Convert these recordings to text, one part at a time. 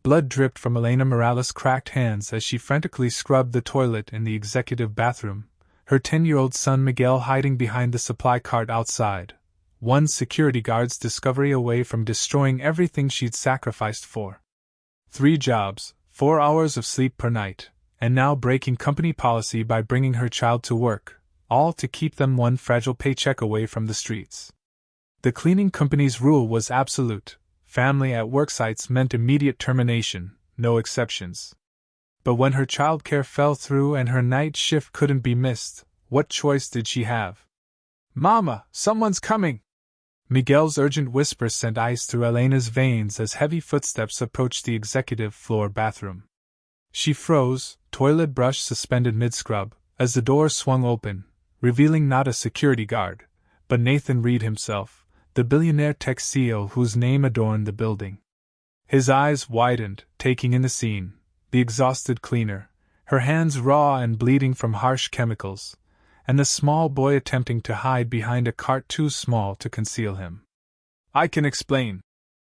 Blood dripped from Elena Morales' cracked hands as she frantically scrubbed the toilet in the executive bathroom, her 10-year-old son Miguel hiding behind the supply cart outside, one security guard's discovery away from destroying everything she'd sacrificed for. 3 jobs, 4 hours of sleep per night, and now breaking company policy by bringing her child to work, all to keep them one fragile paycheck away from the streets. The cleaning company's rule was absolute. Family at work sites meant immediate termination, no exceptions. But when her childcare fell through and her night shift couldn't be missed, what choice did she have? "Mama, someone's coming!" Miguel's urgent whisper sent ice through Elena's veins as heavy footsteps approached the executive floor bathroom. She froze, toilet brush suspended mid-scrub, as the door swung open, revealing not a security guard, but Nathan Reed himself, the billionaire tech CEO whose name adorned the building. His eyes widened, taking in the scene, the exhausted cleaner, her hands raw and bleeding from harsh chemicals, and the small boy attempting to hide behind a cart too small to conceal him. "I can explain,"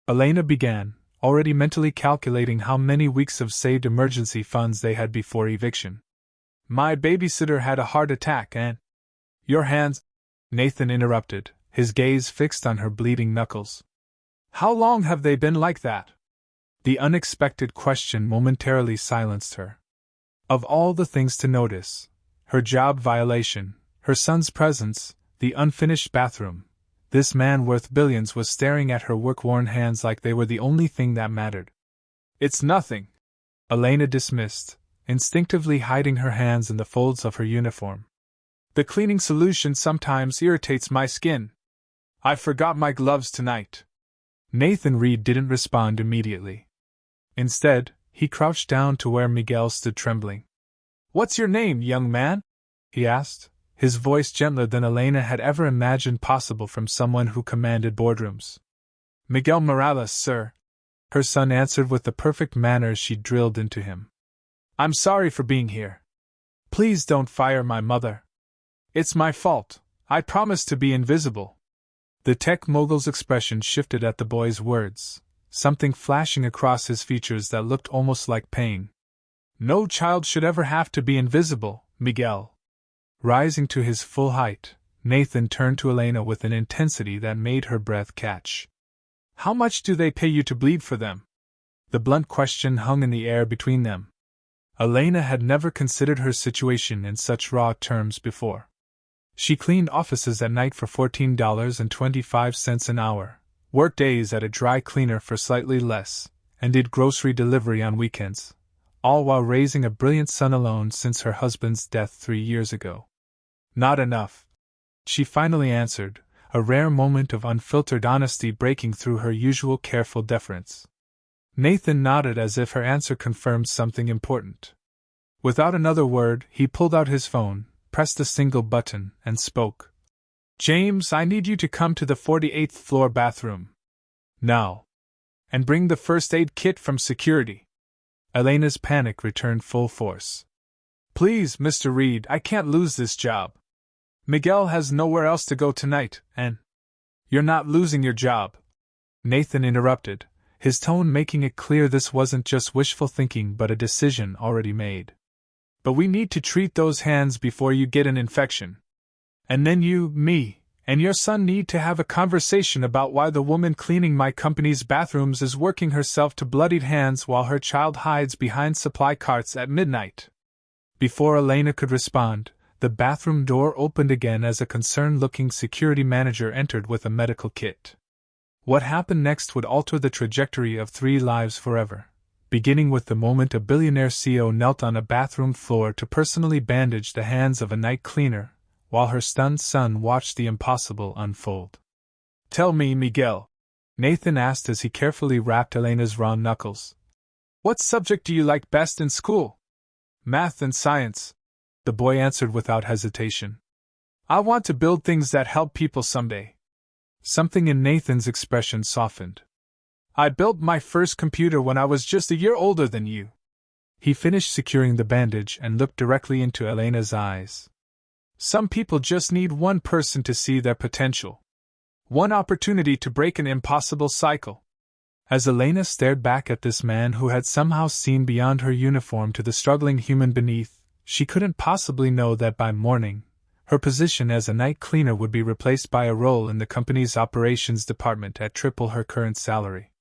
Elena began, already mentally calculating how many weeks of saved emergency funds they had before eviction. "My babysitter had a heart attack and—" "Your hands," Nathan interrupted, his gaze fixed on her bleeding knuckles. "How long have they been like that?" The unexpected question momentarily silenced her. Of all the things to notice, her job violation, her son's presence, the unfinished bathroom, this man worth billions was staring at her work-worn hands like they were the only thing that mattered. "It's nothing," Elena dismissed, instinctively hiding her hands in the folds of her uniform. "The cleaning solution sometimes irritates my skin. I forgot my gloves tonight." Nathan Reed didn't respond immediately. Instead, he crouched down to where Miguel stood trembling. "What's your name, young man?" he asked, his voice gentler than Elena had ever imagined possible from someone who commanded boardrooms. "Miguel Morales, sir," her son answered with the perfect manners she'd drilled into him. "I'm sorry for being here. Please don't fire my mother. It's my fault. I promised to be invisible." The tech mogul's expression shifted at the boy's words, something flashing across his features that looked almost like pain. "No child should ever have to be invisible, Miguel." Rising to his full height, Nathan turned to Elena with an intensity that made her breath catch. "How much do they pay you to bleed for them?" The blunt question hung in the air between them. Elena had never considered her situation in such raw terms before. She cleaned offices at night for $14.25 an hour, worked days at a dry cleaner for slightly less, and did grocery delivery on weekends, all while raising a brilliant son alone since her husband's death 3 years ago. "Not enough," she finally answered, a rare moment of unfiltered honesty breaking through her usual careful deference. Nathan nodded as if her answer confirmed something important. Without another word, he pulled out his phone, pressed a single button, and spoke. "James, I need you to come to the 48th floor bathroom. Now. And bring the first aid kit from security." Elena's panic returned full force. "Please, Mr. Reed, I can't lose this job. Miguel has nowhere else to go tonight, and—" "You're not losing your job," Nathan interrupted, his tone making it clear this wasn't just wishful thinking but a decision already made. "But we need to treat those hands before you get an infection. And then you, me, and your son need to have a conversation about why the woman cleaning my company's bathrooms is working herself to bloodied hands while her child hides behind supply carts at midnight." Before Elena could respond, the bathroom door opened again as a concerned-looking security manager entered with a medical kit. What happened next would alter the trajectory of 3 lives forever, beginning with the moment a billionaire CEO knelt on a bathroom floor to personally bandage the hands of a night cleaner, while her stunned son watched the impossible unfold. "Tell me, Miguel," Nathan asked as he carefully wrapped Elena's raw knuckles. "What subject do you like best in school?" "Math and science," the boy answered without hesitation. "I want to build things that help people someday." Something in Nathan's expression softened. "I built my first computer when I was just a year older than you." He finished securing the bandage and looked directly into Elena's eyes. "Some people just need one person to see their potential. One opportunity to break an impossible cycle." As Elena stared back at this man who had somehow seen beyond her uniform to the struggling human beneath, she couldn't possibly know that by morning, her position as a night cleaner would be replaced by a role in the company's operations department at triple her current salary.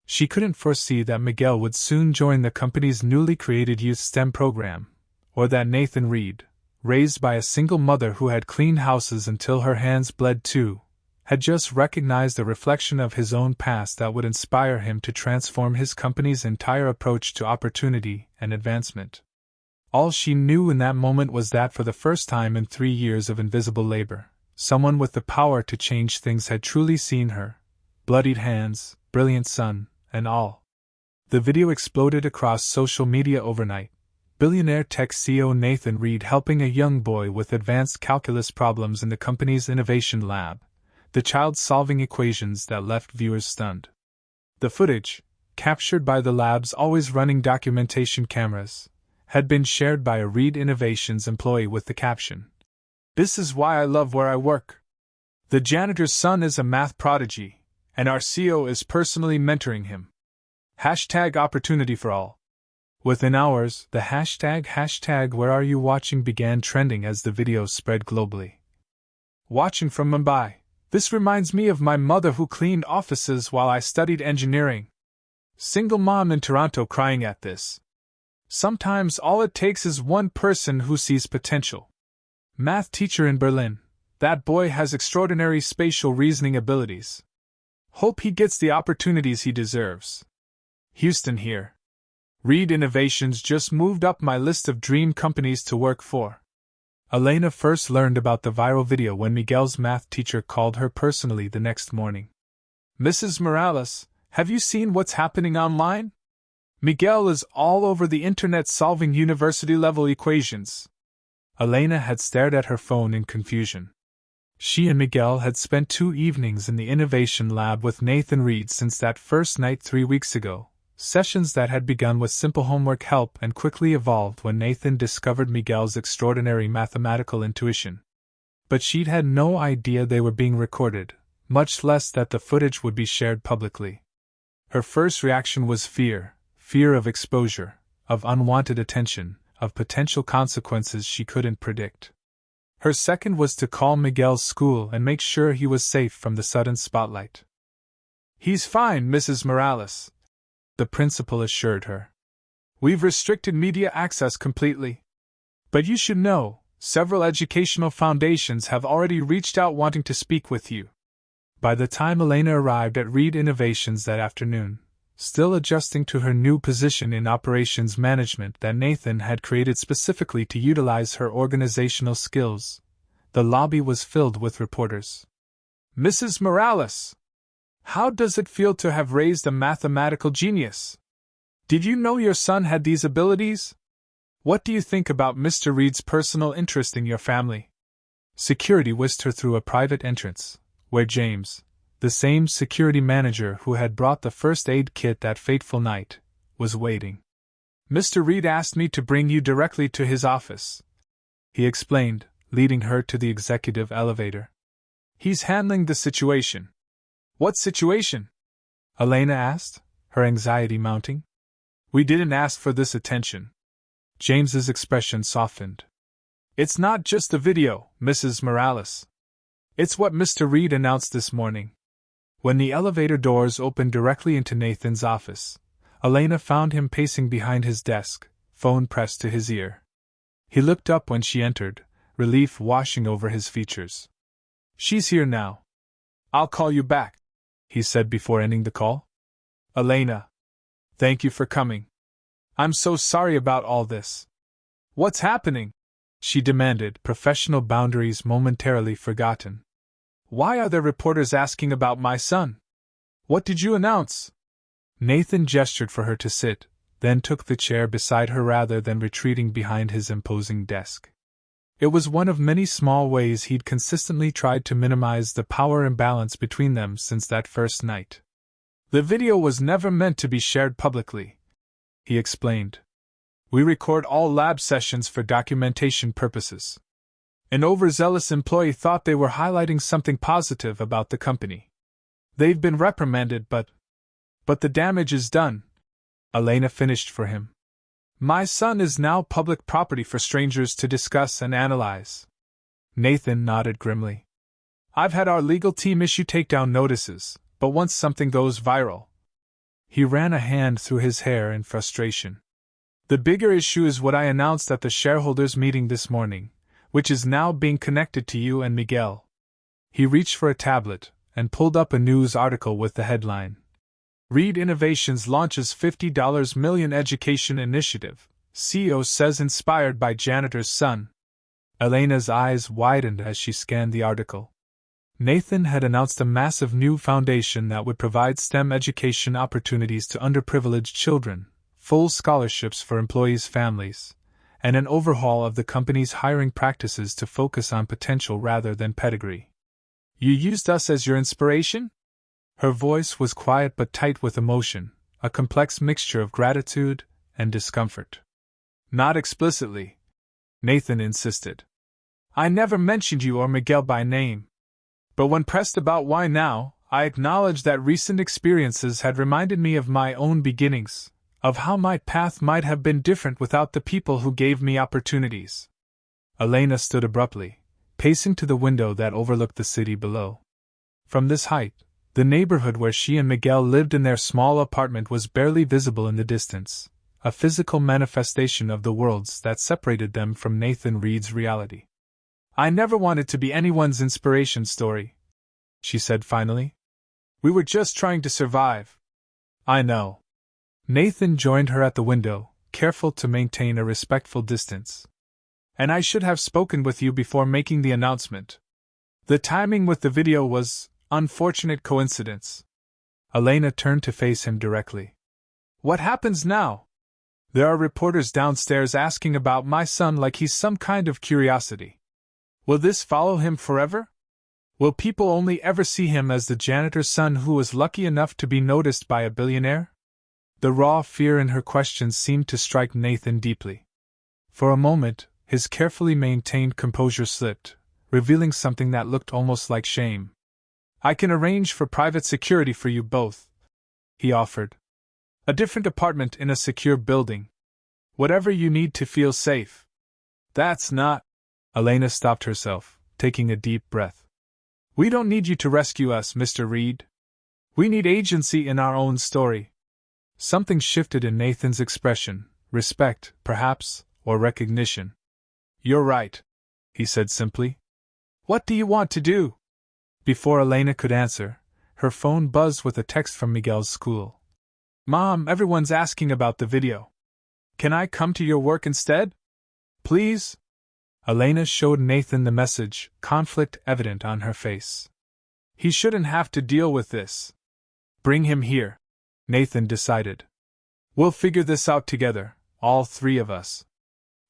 She couldn't foresee that Miguel would soon join the company's newly created youth STEM program, or that Nathan Reed, raised by a single mother who had cleaned houses until her hands bled too, had just recognized a reflection of his own past that would inspire him to transform his company's entire approach to opportunity and advancement. All she knew in that moment was that for the first time in 3 years of invisible labor, someone with the power to change things had truly seen her, bloodied hands, brilliant son, and all. The video exploded across social media overnight. Billionaire tech CEO Nathan Reed helping a young boy with advanced calculus problems in the company's innovation lab, the child solving equations that left viewers stunned. The footage, captured by the lab's always running documentation cameras, had been shared by a Reed Innovations employee with the caption, "This is why I love where I work. The janitor's son is a math prodigy, and our CEO is personally mentoring him. #opportunity for all." Within hours, the hashtag where are you watching began trending as the video spread globally. Watching from Mumbai. This reminds me of my mother who cleaned offices while I studied engineering. Single mom in Toronto crying at this. Sometimes all it takes is one person who sees potential. Math teacher in Berlin. That boy has extraordinary spatial reasoning abilities. Hope he gets the opportunities he deserves. Houston here. Reed Innovations just moved up my list of dream companies to work for. Elena first learned about the viral video when Miguel's math teacher called her personally the next morning. "Mrs. Morales, have you seen what's happening online? Miguel is all over the internet solving university-level equations." Elena had stared at her phone in confusion. She and Miguel had spent 2 evenings in the innovation lab with Nathan Reed since that first night 3 weeks ago, sessions that had begun with simple homework help and quickly evolved when Nathan discovered Miguel's extraordinary mathematical intuition. But she'd had no idea they were being recorded, much less that the footage would be shared publicly. Her first reaction was fear of exposure, of unwanted attention, of potential consequences she couldn't predict. Her second was to call Miguel's school and make sure he was safe from the sudden spotlight. "He's fine, Mrs. Morales," the principal assured her. "We've restricted media access completely. But you should know, several educational foundations have already reached out wanting to speak with you." By the time Elena arrived at Reed Innovations that afternoon, still adjusting to her new position in operations management that Nathan had created specifically to utilize her organizational skills, the lobby was filled with reporters. "Mrs. Morales, how does it feel to have raised a mathematical genius? Did you know your son had these abilities? What do you think about Mr. Reed's personal interest in your family?" Security whisked her through a private entrance, where James, the same security manager who had brought the first aid kit that fateful night, was waiting. "Mr. Reed asked me to bring you directly to his office," he explained, leading her to the executive elevator. "He's handling the situation." "What situation?" Elena asked, her anxiety mounting. "We didn't ask for this attention." James's expression softened. "It's not just the video, Mrs. Morales. It's what Mr. Reed announced this morning." When the elevator doors opened directly into Nathan's office, Elena found him pacing behind his desk, phone pressed to his ear. He looked up when she entered, relief washing over his features. "She's here now. I'll call you back," he said before ending the call. "Elena, thank you for coming. I'm so sorry about all this." "What's happening?" she demanded, professional boundaries momentarily forgotten. "Why are there reporters asking about my son? What did you announce?" Nathan gestured for her to sit, then took the chair beside her rather than retreating behind his imposing desk. It was one of many small ways he'd consistently tried to minimize the power imbalance between them since that first night. "The video was never meant to be shared publicly," he explained. "We record all lab sessions for documentation purposes. An overzealous employee thought they were highlighting something positive about the company. They've been reprimanded, but..." But the damage is done, Elena finished for him. My son is now public property for strangers to discuss and analyze. Nathan nodded grimly. I've had our legal team issue takedown notices, but once something goes viral. He ran a hand through his hair in frustration. The bigger issue is what I announced at the shareholders' meeting this morning, which is now being connected to you and Miguel. He reached for a tablet and pulled up a news article with the headline. Reed Innovations launches $50 million education initiative, CEO says inspired by janitor's son. Elena's eyes widened as she scanned the article. Nathan had announced a massive new foundation that would provide STEM education opportunities to underprivileged children, full scholarships for employees' families, and an overhaul of the company's hiring practices to focus on potential rather than pedigree. You used us as your inspiration? Her voice was quiet but tight with emotion, a complex mixture of gratitude and discomfort. Not explicitly, Nathan insisted. I never mentioned you or Miguel by name. But when pressed about why now, I acknowledged that recent experiences had reminded me of my own beginnings, of how my path might have been different without the people who gave me opportunities. Elena stood abruptly, pacing to the window that overlooked the city below. From this height, the neighborhood where she and Miguel lived in their small apartment was barely visible in the distance, a physical manifestation of the worlds that separated them from Nathan Reed's reality. I never wanted to be anyone's inspiration story, she said finally. We were just trying to survive. I know. Nathan joined her at the window, careful to maintain a respectful distance. And I should have spoken with you before making the announcement. The timing with the video was unfortunate coincidence. Elena turned to face him directly. What happens now? There are reporters downstairs asking about my son like he's some kind of curiosity. Will this follow him forever? Will people only ever see him as the janitor's son who was lucky enough to be noticed by a billionaire? The raw fear in her question seemed to strike Nathan deeply. For a moment, his carefully maintained composure slipped, revealing something that looked almost like shame. I can arrange for private security for you both, he offered. A different apartment in a secure building. Whatever you need to feel safe. That's not... Elena stopped herself, taking a deep breath. We don't need you to rescue us, Mr. Reed. We need agency in our own story. Something shifted in Nathan's expression, respect, perhaps, or recognition. You're right, he said simply. What do you want to do? Before Elena could answer, her phone buzzed with a text from Miguel's school. Mom, everyone's asking about the video. Can I come to your work instead? Please? Elena showed Nathan the message, conflict evident on her face. He shouldn't have to deal with this. Bring him here, Nathan decided. We'll figure this out together, all three of us.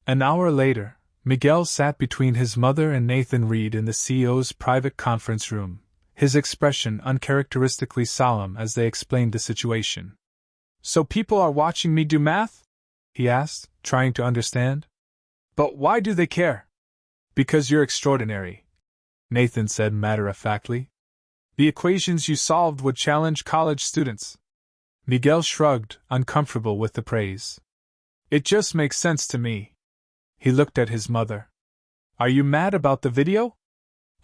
An hour later, Miguel sat between his mother and Nathan Reed in the CEO's private conference room, his expression uncharacteristically solemn as they explained the situation. So people are watching me do math? He asked, trying to understand. But why do they care? Because you're extraordinary, Nathan said matter-of-factly. The equations you solved would challenge college students. Miguel shrugged, uncomfortable with the praise. It just makes sense to me. He looked at his mother. Are you mad about the video?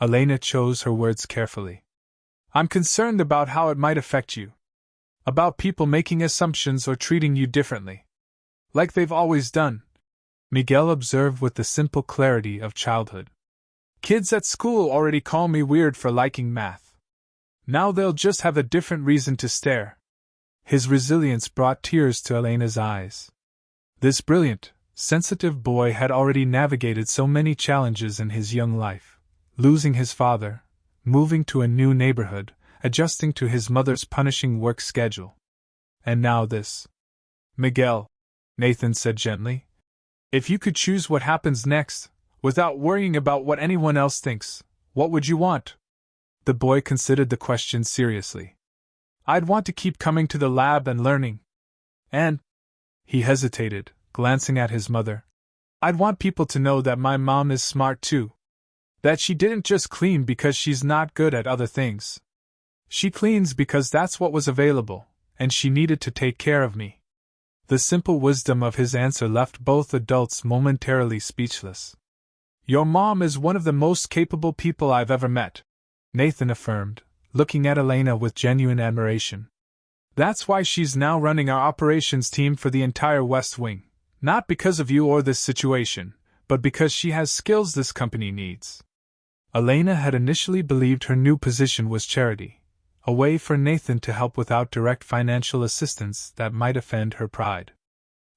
Elena chose her words carefully. I'm concerned about how it might affect you. About people making assumptions or treating you differently. Like they've always done, Miguel observed with the simple clarity of childhood. Kids at school already call me weird for liking math. Now they'll just have a different reason to stare. His resilience brought tears to Elena's eyes. This brilliant, sensitive boy had already navigated so many challenges in his young life, losing his father, moving to a new neighborhood, adjusting to his mother's punishing work schedule. And now this. Miguel, Nathan said gently, if you could choose what happens next, without worrying about what anyone else thinks, what would you want? The boy considered the question seriously. I'd want to keep coming to the lab and learning. And, he hesitated, glancing at his mother, I'd want people to know that my mom is smart too. That she didn't just clean because she's not good at other things. She cleans because that's what was available, and she needed to take care of me. The simple wisdom of his answer left both adults momentarily speechless. Your mom is one of the most capable people I've ever met, Nathan affirmed, looking at Elena with genuine admiration. That's why she's now running our operations team for the entire West Wing, not because of you or this situation, but because she has skills this company needs. Elena had initially believed her new position was charity, a way for Nathan to help without direct financial assistance that might offend her pride.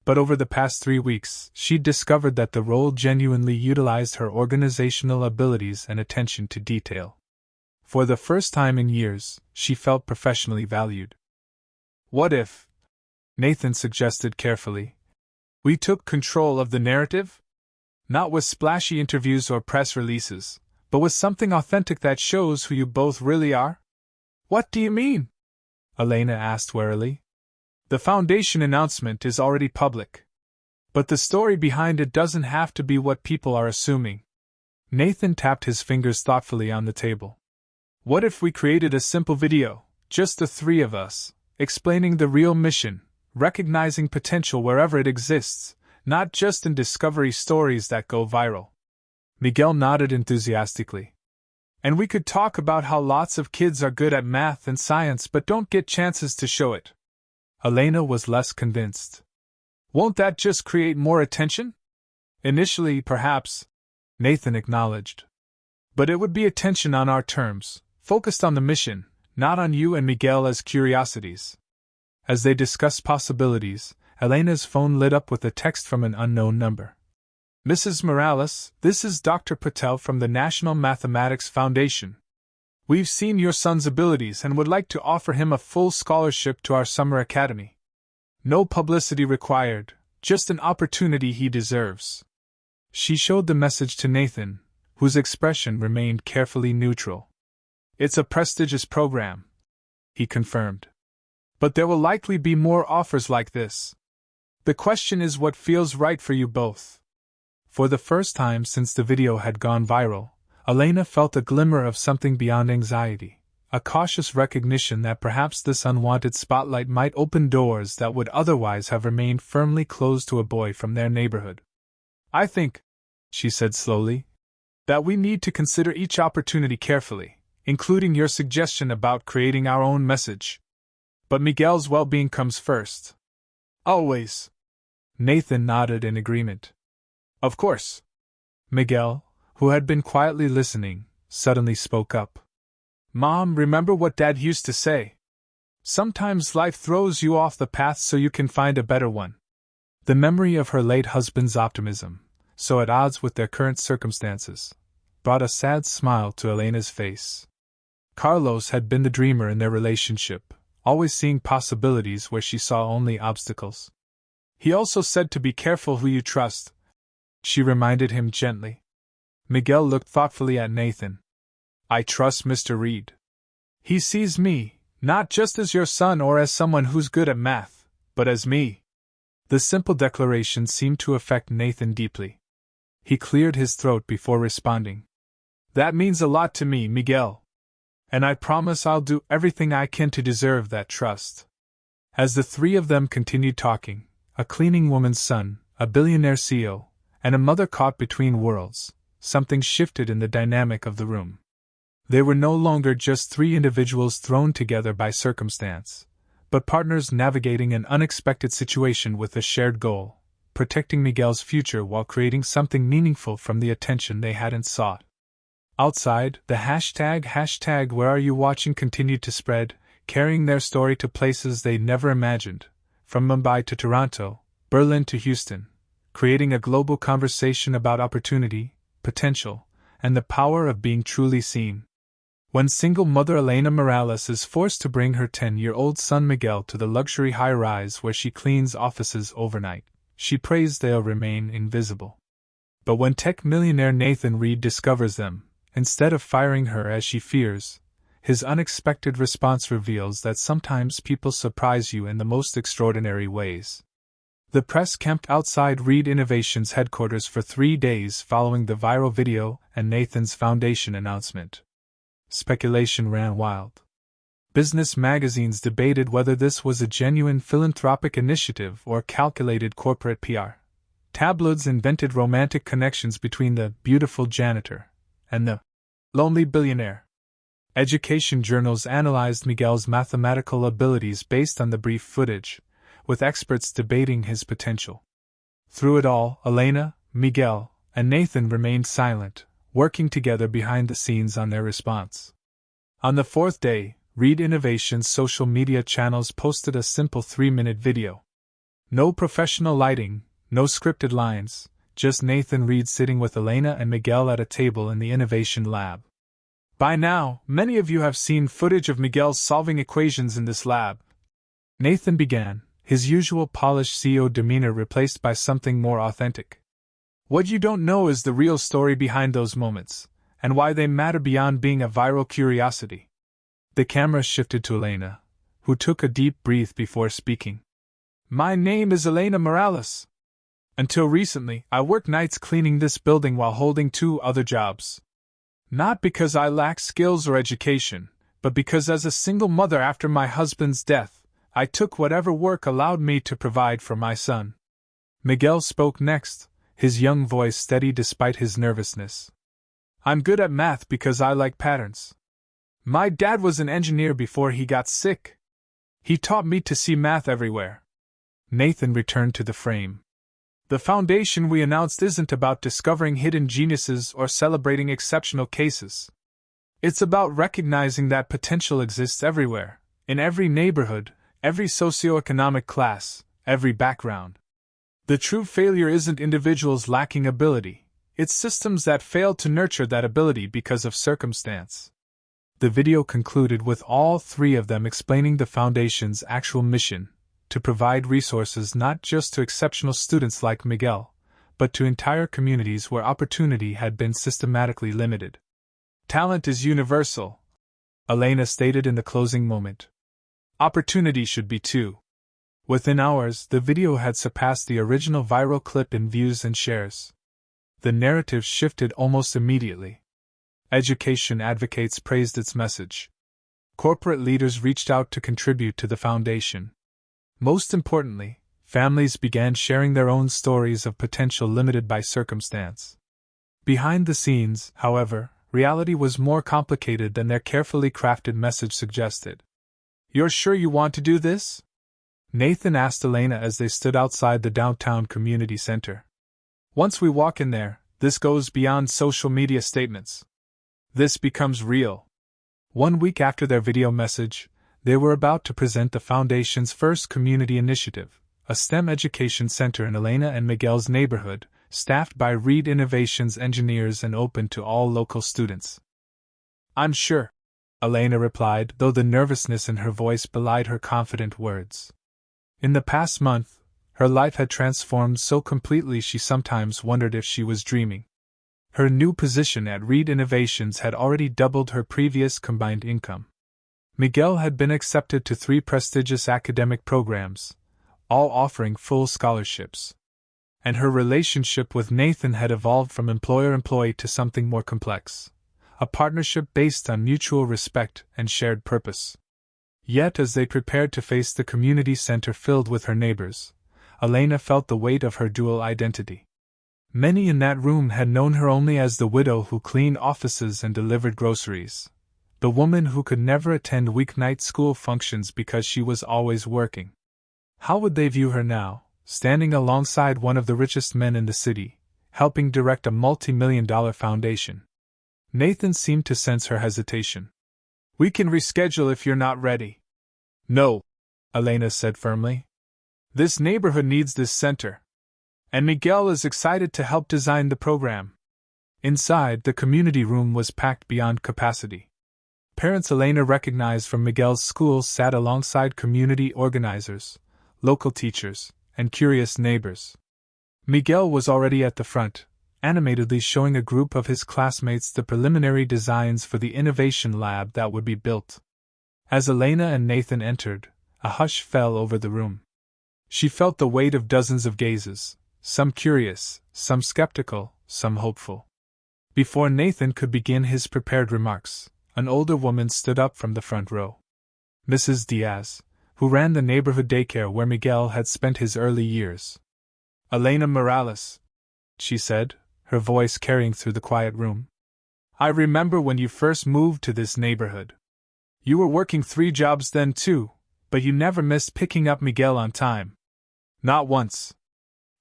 But over the past 3 weeks, she'd discovered that the role genuinely utilized her organizational abilities and attention to detail. For the first time in years, she felt professionally valued. What if, Nathan suggested carefully, we took control of the narrative? Not with splashy interviews or press releases, but with something authentic that shows who you both really are? What do you mean? Elena asked warily. The foundation announcement is already public. But the story behind it doesn't have to be what people are assuming. Nathan tapped his fingers thoughtfully on the table. What if we created a simple video, just the 3 of us, explaining the real mission, recognizing potential wherever it exists, not just in discovery stories that go viral? Miguel nodded enthusiastically. And we could talk about how lots of kids are good at math and science but don't get chances to show it. Elena was less convinced. Won't that just create more attention? Initially, perhaps, Nathan acknowledged. But it would be attention on our terms, focused on the mission, not on you and Miguel as curiosities. As they discussed possibilities, Elena's phone lit up with a text from an unknown number. Mrs. Morales, this is Dr. Patel from the National Mathematics Foundation. We've seen your son's abilities and would like to offer him a full scholarship to our summer academy. No publicity required, just an opportunity he deserves. She showed the message to Nathan, whose expression remained carefully neutral. It's a prestigious program, he confirmed. But there will likely be more offers like this. The question is what feels right for you both. For the first time since the video had gone viral, Elena felt a glimmer of something beyond anxiety, a cautious recognition that perhaps this unwanted spotlight might open doors that would otherwise have remained firmly closed to a boy from their neighborhood. I think, she said slowly, that we need to consider each opportunity carefully, including your suggestion about creating our own message. But Miguel's well-being comes first. Always. Nathan nodded in agreement. Of course. Miguel, who had been quietly listening, suddenly spoke up. Mom, remember what Dad used to say? Sometimes life throws you off the path so you can find a better one. The memory of her late husband's optimism, so at odds with their current circumstances, brought a sad smile to Elena's face. Carlos had been the dreamer in their relationship, always seeing possibilities where she saw only obstacles. He also said to be careful who you trust, she reminded him gently. Miguel looked thoughtfully at Nathan. I trust Mr. Reed. He sees me, not just as your son or as someone who's good at math, but as me. The simple declaration seemed to affect Nathan deeply. He cleared his throat before responding. That means a lot to me, Miguel. And I promise I'll do everything I can to deserve that trust. As the 3 of them continued talking, a cleaning woman's son, a billionaire CEO, and a mother caught between worlds, something shifted in the dynamic of the room. They were no longer just 3 individuals thrown together by circumstance, but partners navigating an unexpected situation with a shared goal, protecting Miguel's future while creating something meaningful from the attention they hadn't sought. Outside, the hashtag where are you watching continued to spread, carrying their story to places they'd never imagined, from Mumbai to Toronto, Berlin to Houston, creating a global conversation about opportunity, potential, and the power of being truly seen. When single mother Elena Morales is forced to bring her 10-year-old son Miguel to the luxury high-rise where she cleans offices overnight, she prays they'll remain invisible. But when tech millionaire Nathan Reed discovers them, instead of firing her as she fears, his unexpected response reveals that sometimes people surprise you in the most extraordinary ways. The press camped outside Reed Innovations headquarters for 3 days following the viral video and Nathan's foundation announcement. Speculation ran wild. Business magazines debated whether this was a genuine philanthropic initiative or calculated corporate PR. Tabloids invented romantic connections between the beautiful janitor and the lonely billionaire. Education journals analyzed Miguel's mathematical abilities based on the brief footage, with experts debating his potential. Through it all, Elena, Miguel, and Nathan remained silent, working together behind the scenes on their response. On the fourth day, Reed Innovations' social media channels posted a simple 3-minute video. No professional lighting, no scripted lines, just Nathan Reed sitting with Elena and Miguel at a table in the innovation lab. By now, many of you have seen footage of Miguel solving equations in this lab. Nathan began, his usual polished CEO demeanor replaced by something more authentic. What you don't know is the real story behind those moments, and why they matter beyond being a viral curiosity. The camera shifted to Elena, who took a deep breath before speaking. My name is Elena Morales. Until recently, I worked nights cleaning this building while holding 2 other jobs. Not because I lack skills or education, but because as a single mother after my husband's death, I took whatever work allowed me to provide for my son. Miguel spoke next, his young voice steady despite his nervousness. I'm good at math because I like patterns. My dad was an engineer before he got sick. He taught me to see math everywhere. Nathan returned to the frame. The foundation we announced isn't about discovering hidden geniuses or celebrating exceptional cases. It's about recognizing that potential exists everywhere, in every neighborhood, every socioeconomic class, every background. The true failure isn't individuals lacking ability, it's systems that fail to nurture that ability because of circumstance. The video concluded with all 3 of them explaining the Foundation's actual mission: to provide resources not just to exceptional students like Miguel, but to entire communities where opportunity had been systematically limited. Talent is universal, Elena stated in the closing moment. Opportunity should be too. Within hours, the video had surpassed the original viral clip in views and shares. The narrative shifted almost immediately. Education advocates praised its message. Corporate leaders reached out to contribute to the foundation. Most importantly, families began sharing their own stories of potential limited by circumstance. Behind the scenes, however, reality was more complicated than their carefully crafted message suggested. You're sure you want to do this? Nathan asked Elena as they stood outside the downtown community center. Once we walk in there, this goes beyond social media statements. This becomes real. 1 week after their video message, they were about to present the Foundation's first community initiative, a STEM education center in Elena and Miguel's neighborhood, staffed by Reed Innovations engineers and open to all local students. I'm sure, Elena replied, though the nervousness in her voice belied her confident words. In the past month, her life had transformed so completely she sometimes wondered if she was dreaming. Her new position at Reed Innovations had already doubled her previous combined income. Miguel had been accepted to 3 prestigious academic programs, all offering full scholarships. And her relationship with Nathan had evolved from employer-employee to something more complex, a partnership based on mutual respect and shared purpose. Yet as they prepared to face the community center filled with her neighbors, Elena felt the weight of her dual identity. Many in that room had known her only as the widow who cleaned offices and delivered groceries, the woman who could never attend weeknight school functions because she was always working. How would they view her now, standing alongside one of the richest men in the city, helping direct a multi-million-dollar foundation? Nathan seemed to sense her hesitation. We can reschedule if you're not ready. No, Elena said firmly. This neighborhood needs this center. And Miguel is excited to help design the program. Inside, the community room was packed beyond capacity. Parents Elena recognized from Miguel's school sat alongside community organizers, local teachers, and curious neighbors. Miguel was already at the front, animatedly showing a group of his classmates the preliminary designs for the innovation lab that would be built. As Elena and Nathan entered, a hush fell over the room. She felt the weight of dozens of gazes, some curious, some skeptical, some hopeful. Before Nathan could begin his prepared remarks, an older woman stood up from the front row. Mrs. Diaz, who ran the neighborhood daycare where Miguel had spent his early years. Elena Morales, she said, her voice carrying through the quiet room. I remember when you first moved to this neighborhood. You were working 3 jobs then too, but you never missed picking up Miguel on time. Not once.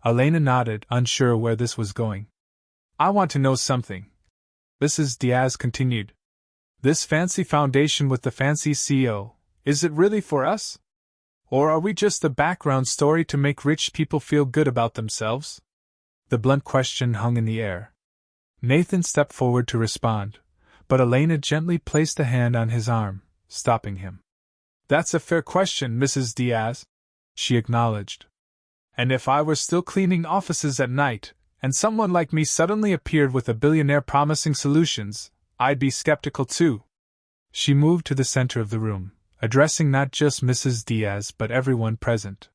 Elena nodded, unsure where this was going. I want to know something, Mrs. Diaz continued. This fancy foundation with the fancy CEO, is it really for us? Or are we just the background story to make rich people feel good about themselves? The blunt question hung in the air. Nathan stepped forward to respond, but Elena gently placed a hand on his arm, stopping him. That's a fair question, Mrs. Diaz, she acknowledged. And if I were still cleaning offices at night, and someone like me suddenly appeared with a billionaire promising solutions, I'd be skeptical too. She moved to the center of the room, addressing not just Mrs. Diaz but everyone present.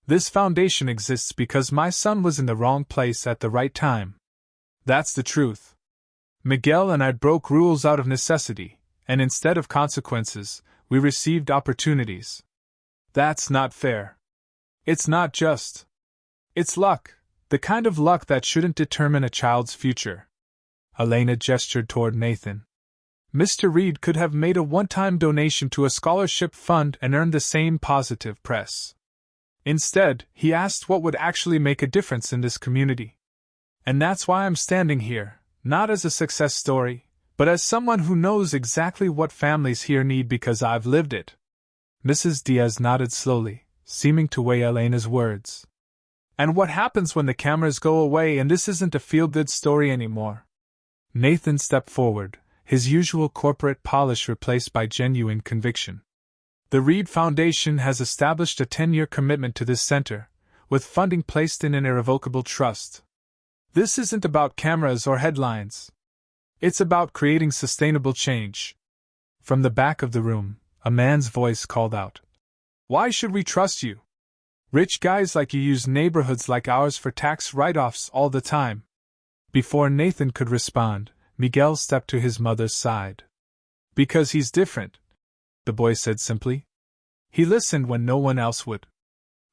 This foundation exists because my son was in the wrong place at the right time. That's the truth. Miguel and I broke rules out of necessity, and instead of consequences, we received opportunities. That's not fair. It's not just. It's luck, the kind of luck that shouldn't determine a child's future. Elena gestured toward Nathan. Mr. Reed could have made a one-time donation to a scholarship fund and earned the same positive press. Instead, he asked what would actually make a difference in this community. And that's why I'm standing here, not as a success story, but as someone who knows exactly what families here need because I've lived it. Mrs. Diaz nodded slowly, seeming to weigh Elena's words. And what happens when the cameras go away and this isn't a feel-good story anymore? Nathan stepped forward, his usual corporate polish replaced by genuine conviction. The Reed Foundation has established a 10-year commitment to this center, with funding placed in an irrevocable trust. This isn't about cameras or headlines. It's about creating sustainable change. From the back of the room, a man's voice called out. Why should we trust you? Rich guys like you use neighborhoods like ours for tax write-offs all the time. Before Nathan could respond, Miguel stepped to his mother's side. Because he's different, the boy said simply. He listened when no one else would.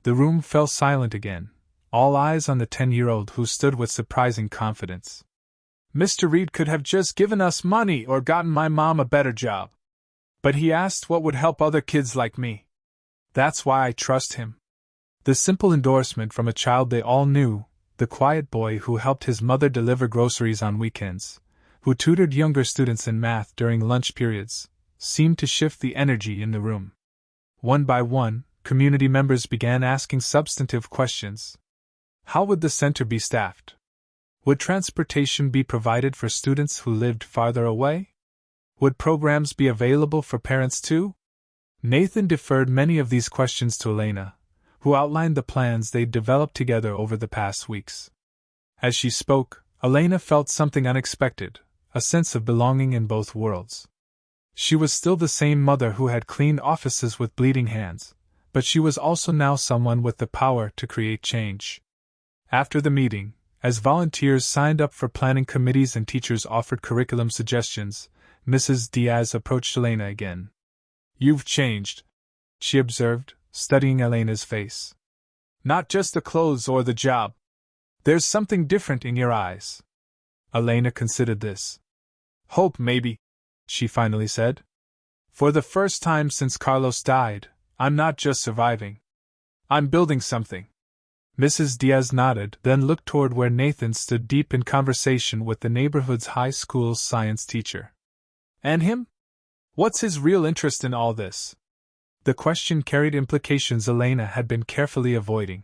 The room fell silent again, all eyes on the 10-year-old who stood with surprising confidence. Mr. Reed could have just given us money or gotten my mom a better job. But he asked what would help other kids like me. That's why I trust him. The simple endorsement from a child they all knew, the quiet boy who helped his mother deliver groceries on weekends, who tutored younger students in math during lunch periods, seemed to shift the energy in the room. One by one, community members began asking substantive questions. How would the center be staffed? Would transportation be provided for students who lived farther away? Would programs be available for parents too? Nathan deferred many of these questions to Elena, who outlined the plans they'd developed together over the past weeks. As she spoke, Elena felt something unexpected, a sense of belonging in both worlds. She was still the same mother who had cleaned offices with bleeding hands, but she was also now someone with the power to create change. After the meeting, as volunteers signed up for planning committees and teachers offered curriculum suggestions, Mrs. Diaz approached Elena again. You've changed, she observed, studying Elena's face. Not just the clothes or the job. There's something different in your eyes. Elena considered this. Hope, maybe, she finally said. For the first time since Carlos died, I'm not just surviving. I'm building something. Mrs. Diaz nodded, then looked toward where Nathan stood deep in conversation with the neighborhood's high school science teacher. And him? What's his real interest in all this? The question carried implications Elena had been carefully avoiding.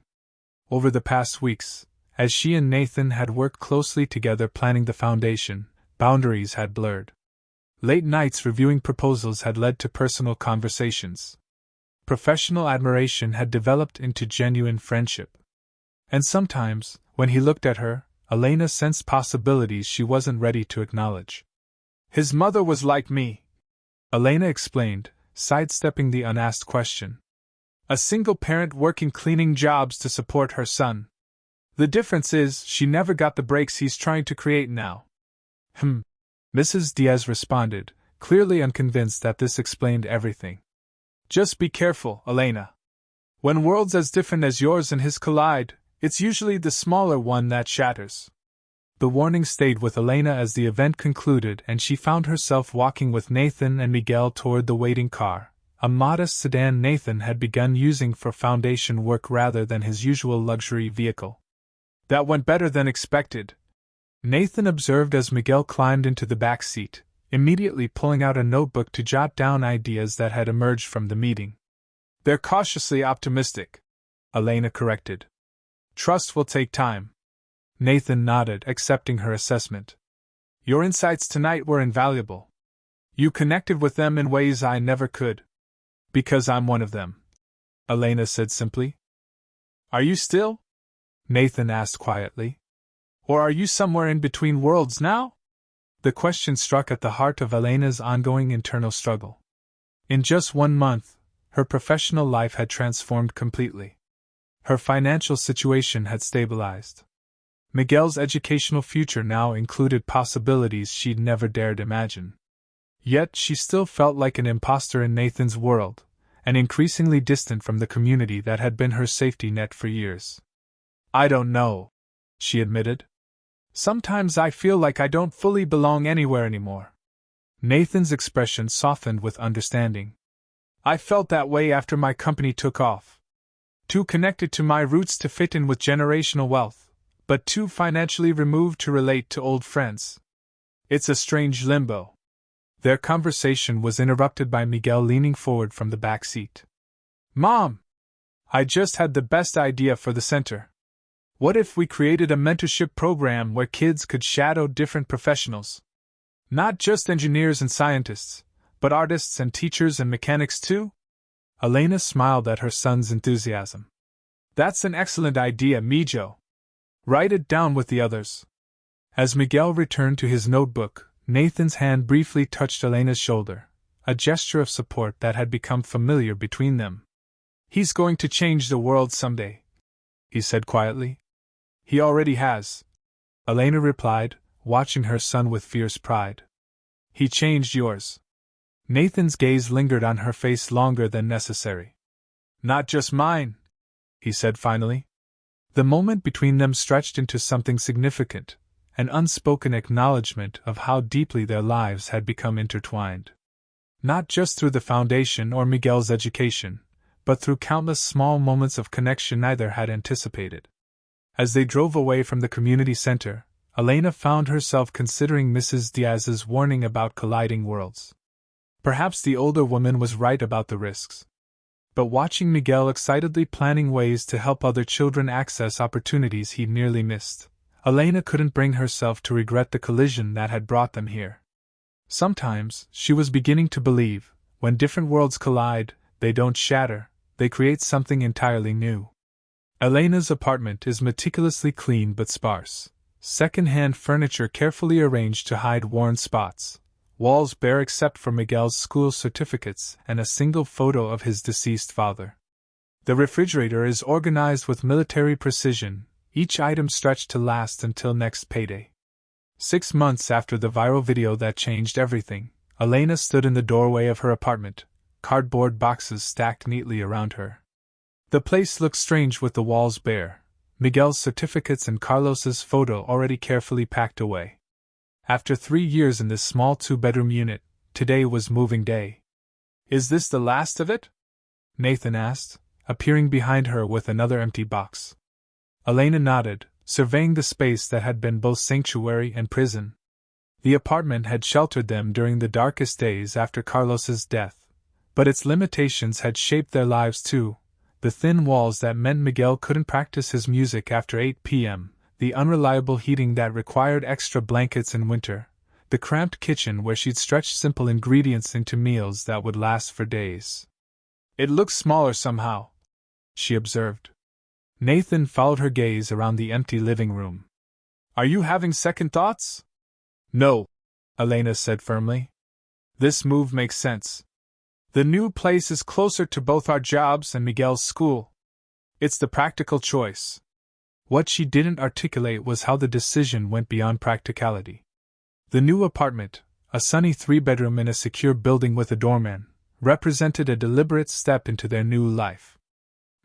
Over the past weeks, as she and Nathan had worked closely together planning the foundation, boundaries had blurred. Late nights reviewing proposals had led to personal conversations. Professional admiration had developed into genuine friendship. And sometimes, when he looked at her, Elena sensed possibilities she wasn't ready to acknowledge. His mother was like me, Elena explained, sidestepping the unasked question. A single parent working cleaning jobs to support her son. The difference is, she never got the breaks he's trying to create now. Mrs. Diaz responded, clearly unconvinced that this explained everything. Just be careful, Elena. When worlds as different as yours and his collide, it's usually the smaller one that shatters. The warning stayed with Elena as the event concluded and she found herself walking with Nathan and Miguel toward the waiting car, a modest sedan Nathan had begun using for foundation work rather than his usual luxury vehicle. That went better than expected, Nathan observed as Miguel climbed into the back seat, immediately pulling out a notebook to jot down ideas that had emerged from the meeting. They're cautiously optimistic, Elena corrected. Trust will take time. Nathan nodded, accepting her assessment. Your insights tonight were invaluable. You connected with them in ways I never could. Because I'm one of them, Elena said simply. Are you still? Nathan asked quietly. Or are you somewhere in between worlds now? The question struck at the heart of Elena's ongoing internal struggle. In just 1 month, her professional life had transformed completely. Her financial situation had stabilized. Miguel's educational future now included possibilities she'd never dared imagine. Yet she still felt like an imposter in Nathan's world, and increasingly distant from the community that had been her safety net for years. I don't know, she admitted. Sometimes I feel like I don't fully belong anywhere anymore. Nathan's expression softened with understanding. I felt that way after my company took off. Too connected to my roots to fit in with generational wealth, but too financially removed to relate to old friends. It's a strange limbo. Their conversation was interrupted by Miguel leaning forward from the back seat. Mom! I just had the best idea for the center. What if we created a mentorship program where kids could shadow different professionals? Not just engineers and scientists, but artists and teachers and mechanics too? Elena smiled at her son's enthusiasm. That's an excellent idea, Mijo. Write it down with the others. As Miguel returned to his notebook, Nathan's hand briefly touched Elena's shoulder, a gesture of support that had become familiar between them. He's going to change the world someday, he said quietly. He already has, Elena replied, watching her son with fierce pride. He changed yours. Nathan's gaze lingered on her face longer than necessary. Not just mine, he said finally. The moment between them stretched into something significant, an unspoken acknowledgement of how deeply their lives had become intertwined. Not just through the foundation or Miguel's education, but through countless small moments of connection neither had anticipated. As they drove away from the community center, Elena found herself considering Mrs. Diaz's warning about colliding worlds. Perhaps the older woman was right about the risks. But watching Miguel excitedly planning ways to help other children access opportunities he'd nearly missed, Elena couldn't bring herself to regret the collision that had brought them here. Sometimes, she was beginning to believe, when different worlds collide, they don't shatter, they create something entirely new. Elena's apartment is meticulously clean but sparse, second-hand furniture carefully arranged to hide worn spots, walls bare except for Miguel's school certificates and a single photo of his deceased father. The refrigerator is organized with military precision, each item stretched to last until next payday. 6 months after the viral video that changed everything, Elena stood in the doorway of her apartment, cardboard boxes stacked neatly around her. The place looked strange with the walls bare, Miguel's certificates and Carlos's photo already carefully packed away. After 3 years in this small 2-bedroom unit, today was moving day. Is this the last of it? Nathan asked, appearing behind her with another empty box. Elena nodded, surveying the space that had been both sanctuary and prison. The apartment had sheltered them during the darkest days after Carlos's death, but its limitations had shaped their lives too. The thin walls that meant Miguel couldn't practice his music after 8 p.m., the unreliable heating that required extra blankets in winter, the cramped kitchen where she'd stretch simple ingredients into meals that would last for days. It looks smaller somehow, she observed. Nathan followed her gaze around the empty living room. Are you having second thoughts? No, Elena said firmly. This move makes sense. The new place is closer to both our jobs and Miguel's school. It's the practical choice. What she didn't articulate was how the decision went beyond practicality. The new apartment, a sunny 3-bedroom in a secure building with a doorman, represented a deliberate step into their new life.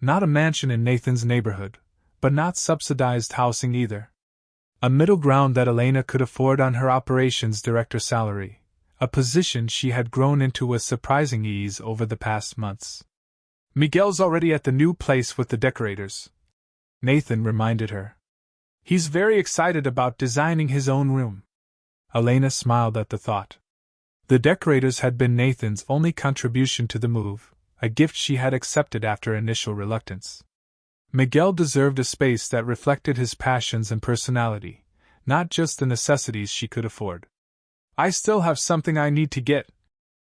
Not a mansion in Nathan's neighborhood, but not subsidized housing either. A middle ground that Elena could afford on her operations director salary, a position she had grown into with surprising ease over the past months. "Miguel's already at the new place with the decorators," Nathan reminded her. "He's very excited about designing his own room." Elena smiled at the thought. The decorators had been Nathan's only contribution to the move, a gift she had accepted after initial reluctance. Miguel deserved a space that reflected his passions and personality, not just the necessities she could afford. "I still have something I need to get,"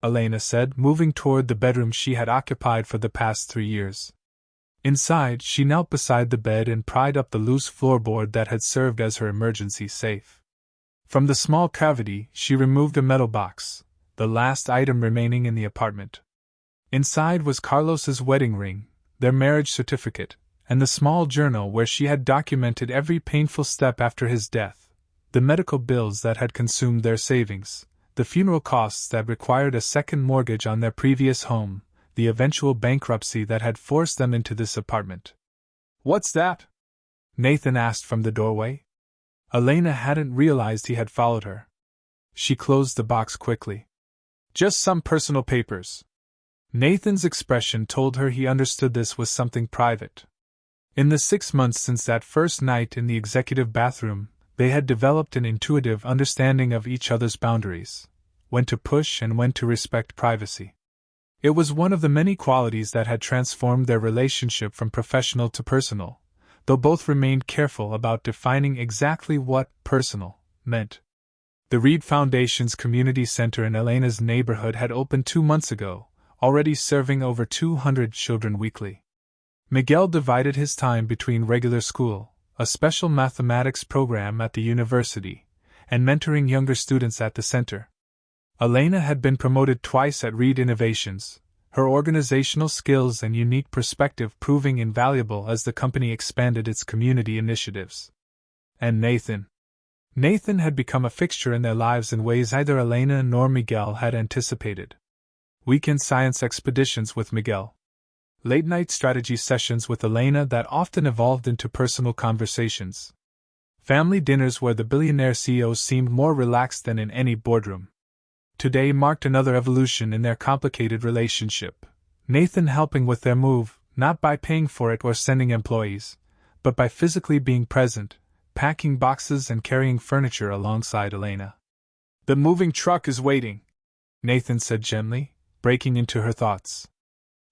Elena said, moving toward the bedroom she had occupied for the past 3 years. Inside, she knelt beside the bed and pried up the loose floorboard that had served as her emergency safe. From the small cavity, she removed a metal box, the last item remaining in the apartment. Inside was Carlos's wedding ring, their marriage certificate, and the small journal where she had documented every painful step after his death, the medical bills that had consumed their savings, the funeral costs that required a second mortgage on their previous home, the eventual bankruptcy that had forced them into this apartment. "What's that?" Nathan asked from the doorway. Elena hadn't realized he had followed her. She closed the box quickly. "Just some personal papers." Nathan's expression told her he understood this was something private. In the 6 months since that first night in the executive bathroom, they had developed an intuitive understanding of each other's boundaries, when to push and when to respect privacy. It was one of the many qualities that had transformed their relationship from professional to personal, though both remained careful about defining exactly what personal meant. The Reed Foundation's community center in Elena's neighborhood had opened 2 months ago, already serving over 200 children weekly. Miguel divided his time between regular school, a special mathematics program at the university, and mentoring younger students at the center. Elena had been promoted twice at Reed Innovations, her organizational skills and unique perspective proving invaluable as the company expanded its community initiatives. And Nathan had become a fixture in their lives in ways neither Elena nor Miguel had anticipated. Weekend science expeditions with Miguel. Late-night strategy sessions with Elena that often evolved into personal conversations. Family dinners where the billionaire CEO seemed more relaxed than in any boardroom. Today marked another evolution in their complicated relationship, Nathan helping with their move, not by paying for it or sending employees, but by physically being present, packing boxes and carrying furniture alongside Elena. "The moving truck is waiting," Nathan said gently, breaking into her thoughts.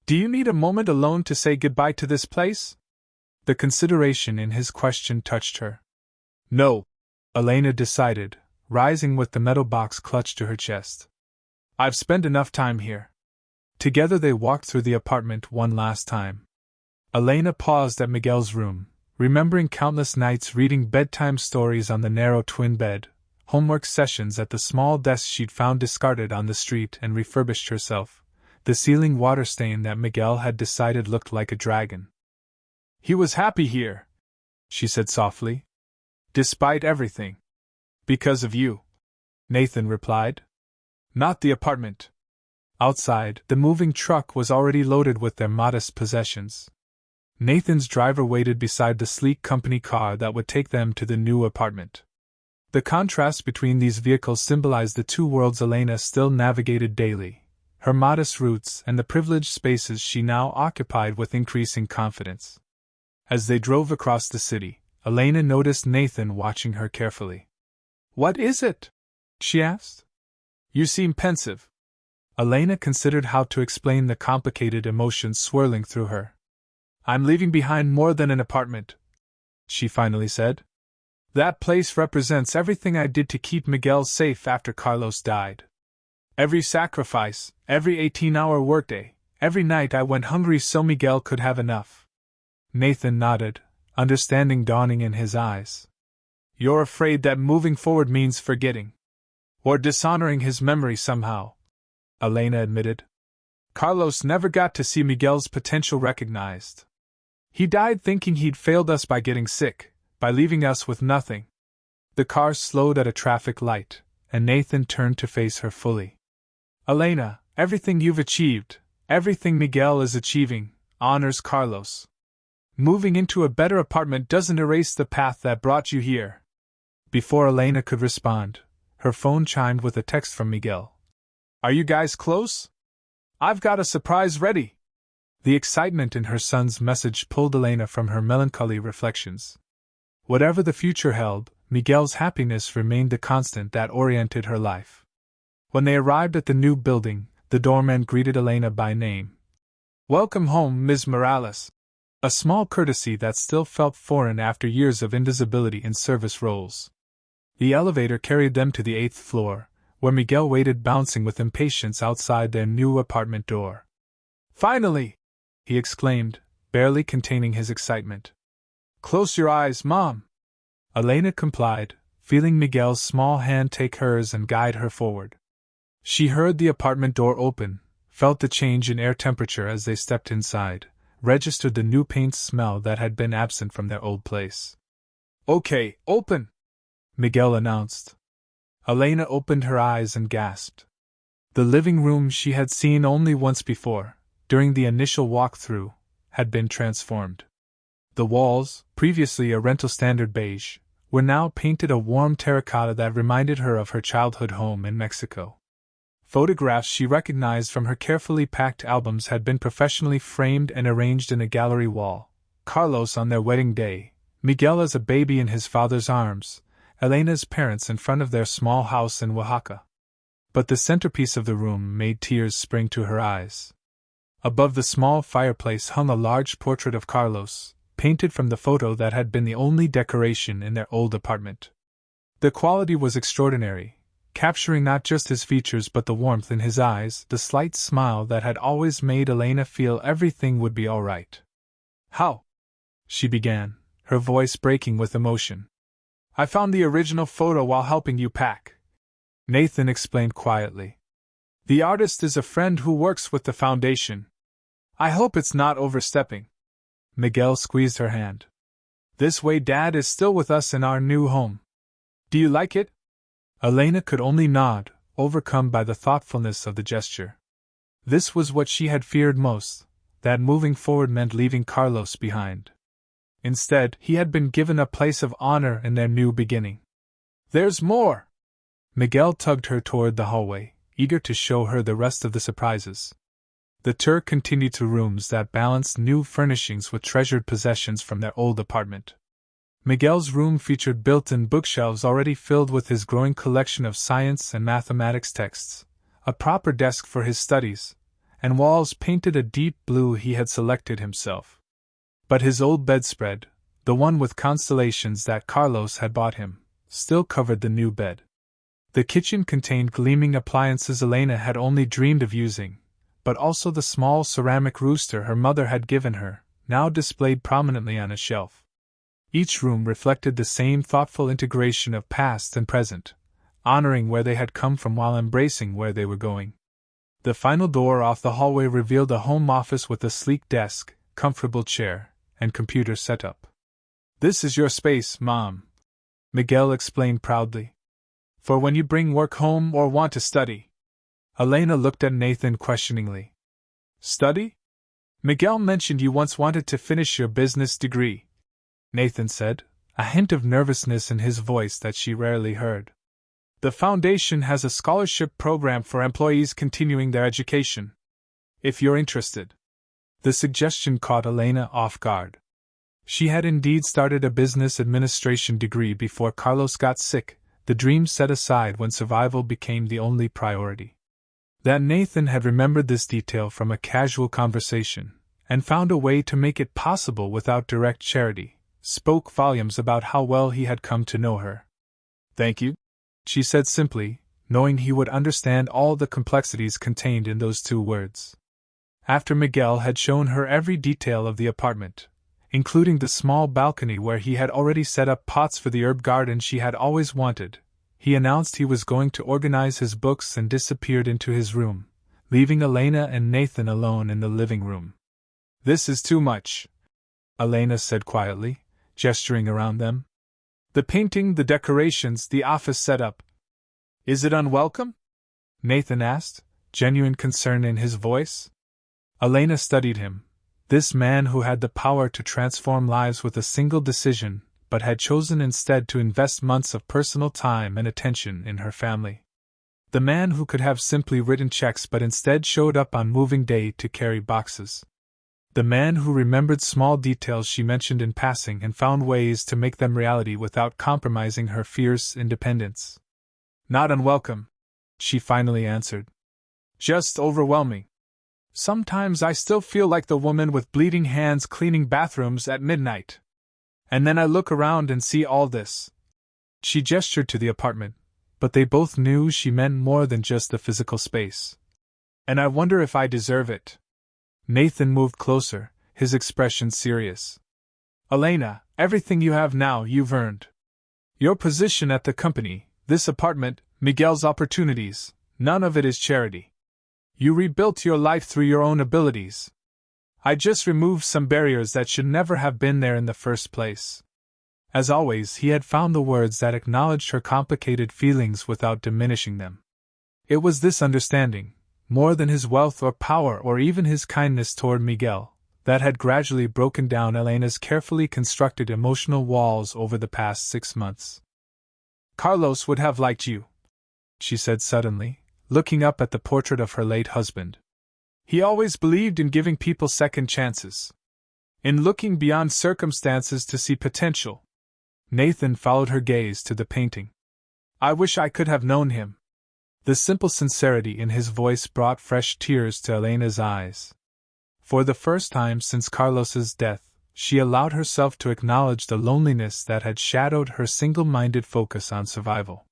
"Do you need a moment alone to say goodbye to this place?" The consideration in his question touched her. "No," Elena decided, rising with the metal box clutched to her chest. "I've spent enough time here." Together they walked through the apartment one last time. Elena paused at Miguel's room, remembering countless nights reading bedtime stories on the narrow twin bed, homework sessions at the small desk she'd found discarded on the street and refurbished herself, the ceiling water stain that Miguel had decided looked like a dragon. "He was happy here," she said softly. "Despite everything." "Because of you," Nathan replied. "Not the apartment." Outside, the moving truck was already loaded with their modest possessions. Nathan's driver waited beside the sleek company car that would take them to the new apartment. The contrast between these vehicles symbolized the two worlds Elena still navigated daily, her modest roots and the privileged spaces she now occupied with increasing confidence. As they drove across the city, Elena noticed Nathan watching her carefully. "What is it?" she asked. "You seem pensive." Elena considered how to explain the complicated emotions swirling through her. "I'm leaving behind more than an apartment," she finally said. "That place represents everything I did to keep Miguel safe after Carlos died. Every sacrifice, every 18-hour workday, every night I went hungry so Miguel could have enough." Nathan nodded, understanding dawning in his eyes. "You're afraid that moving forward means forgetting. Or dishonoring his memory somehow," Elena admitted. "Carlos never got to see Miguel's potential recognized. He died thinking he'd failed us by getting sick, by leaving us with nothing." The car slowed at a traffic light, and Nathan turned to face her fully. "Elena, Everything you've achieved, everything Miguel is achieving, honors Carlos. Moving into a better apartment doesn't erase the path that brought you here." Before Elena could respond, her phone chimed with a text from Miguel. "Are you guys close? I've got a surprise ready." The excitement in her son's message pulled Elena from her melancholy reflections. Whatever the future held, Miguel's happiness remained the constant that oriented her life. When they arrived at the new building, the doorman greeted Elena by name. "Welcome home, Ms. Morales." A small courtesy that still felt foreign after years of invisibility in service roles. The elevator carried them to the 8th floor, where Miguel waited bouncing with impatience outside their new apartment door. "Finally!" he exclaimed, barely containing his excitement. "Close your eyes, Mom." Elena complied, feeling Miguel's small hand take hers and guide her forward. She heard the apartment door open, felt the change in air temperature as they stepped inside, registered the new paint smell that had been absent from their old place. "Okay, open!" Miguel announced. Elena opened her eyes and gasped. The living room she had seen only once before, during the initial walk-through, had been transformed. The walls, previously a rental standard beige, were now painted a warm terracotta that reminded her of her childhood home in Mexico. Photographs she recognized from her carefully packed albums had been professionally framed and arranged in a gallery wall. Carlos on their wedding day, Miguel as a baby in his father's arms, Elena's parents in front of their small house in Oaxaca. But the centerpiece of the room made tears spring to her eyes. Above the small fireplace hung a large portrait of Carlos, painted from the photo that had been the only decoration in their old apartment. The quality was extraordinary, capturing not just his features but the warmth in his eyes, the slight smile that had always made Elena feel everything would be all right. "How?" she began, her voice breaking with emotion. "I found the original photo while helping you pack," Nathan explained quietly. "The artist is a friend who works with the foundation. I hope it's not overstepping." Miguel squeezed her hand. "This way Dad is still with us in our new home. Do you like it?" Elena could only nod, overcome by the thoughtfulness of the gesture. This was what she had feared most, that moving forward meant leaving Carlos behind. Instead, he had been given a place of honor in their new beginning. "There's more!" Miguel tugged her toward the hallway, eager to show her the rest of the surprises. The tour continued to rooms that balanced new furnishings with treasured possessions from their old apartment. Miguel's room featured built-in bookshelves already filled with his growing collection of science and mathematics texts, a proper desk for his studies, and walls painted a deep blue he had selected himself. But his old bedspread, the one with constellations that Carlos had bought him, still covered the new bed. The kitchen contained gleaming appliances Elena had only dreamed of using, but also the small ceramic rooster her mother had given her, now displayed prominently on a shelf. Each room reflected the same thoughtful integration of past and present, honoring where they had come from while embracing where they were going. The final door off the hallway revealed a home office with a sleek desk, comfortable chair, and computer setup. "This is your space, Mom," Miguel explained proudly. "For when you bring work home or want to study." Elena looked at Nathan questioningly. "Study? Miguel mentioned you once wanted to finish your business degree," Nathan said, a hint of nervousness in his voice that she rarely heard. "The foundation has a scholarship program for employees continuing their education. If you're interested." The suggestion caught Elena off guard. She had indeed started a business administration degree before Carlos got sick, the dream set aside when survival became the only priority. That Nathan had remembered this detail from a casual conversation, and found a way to make it possible without direct charity, spoke volumes about how well he had come to know her. "Thank you," she said simply, knowing he would understand all the complexities contained in those two words. After Miguel had shown her every detail of the apartment, including the small balcony where he had already set up pots for the herb garden she had always wanted, he announced he was going to organize his books and disappeared into his room, leaving Elena and Nathan alone in the living room. "This is too much," Elena said quietly, gesturing around them. "The painting, the decorations, the office setup. Is it unwelcome?" Nathan asked, genuine concern in his voice. Elena studied him, this man who had the power to transform lives with a single decision, but had chosen instead to invest months of personal time and attention in her family. The man who could have simply written checks but instead showed up on moving day to carry boxes. The man who remembered small details she mentioned in passing and found ways to make them reality without compromising her fierce independence. Not unwelcome, she finally answered. Just overwhelming. Sometimes I still feel like the woman with bleeding hands cleaning bathrooms at midnight. And then I look around and see all this. She gestured to the apartment, but they both knew she meant more than just the physical space. And I wonder if I deserve it. Nathan moved closer, his expression serious. Elena, everything you have now you've earned. Your position at the company, this apartment, Miguel's opportunities, none of it is charity. You rebuilt your life through your own abilities. I just removed some barriers that should never have been there in the first place. As always, he had found the words that acknowledged her complicated feelings without diminishing them. It was this understanding, more than his wealth or power or even his kindness toward Miguel, that had gradually broken down Elena's carefully constructed emotional walls over the past 6 months. Carlos would have liked you, she said suddenly, looking up at the portrait of her late husband. He always believed in giving people second chances, in looking beyond circumstances to see potential. Nathan followed her gaze to the painting. I wish I could have known him. The simple sincerity in his voice brought fresh tears to Elena's eyes. For the first time since Carlos's death, she allowed herself to acknowledge the loneliness that had shadowed her single-minded focus on survival.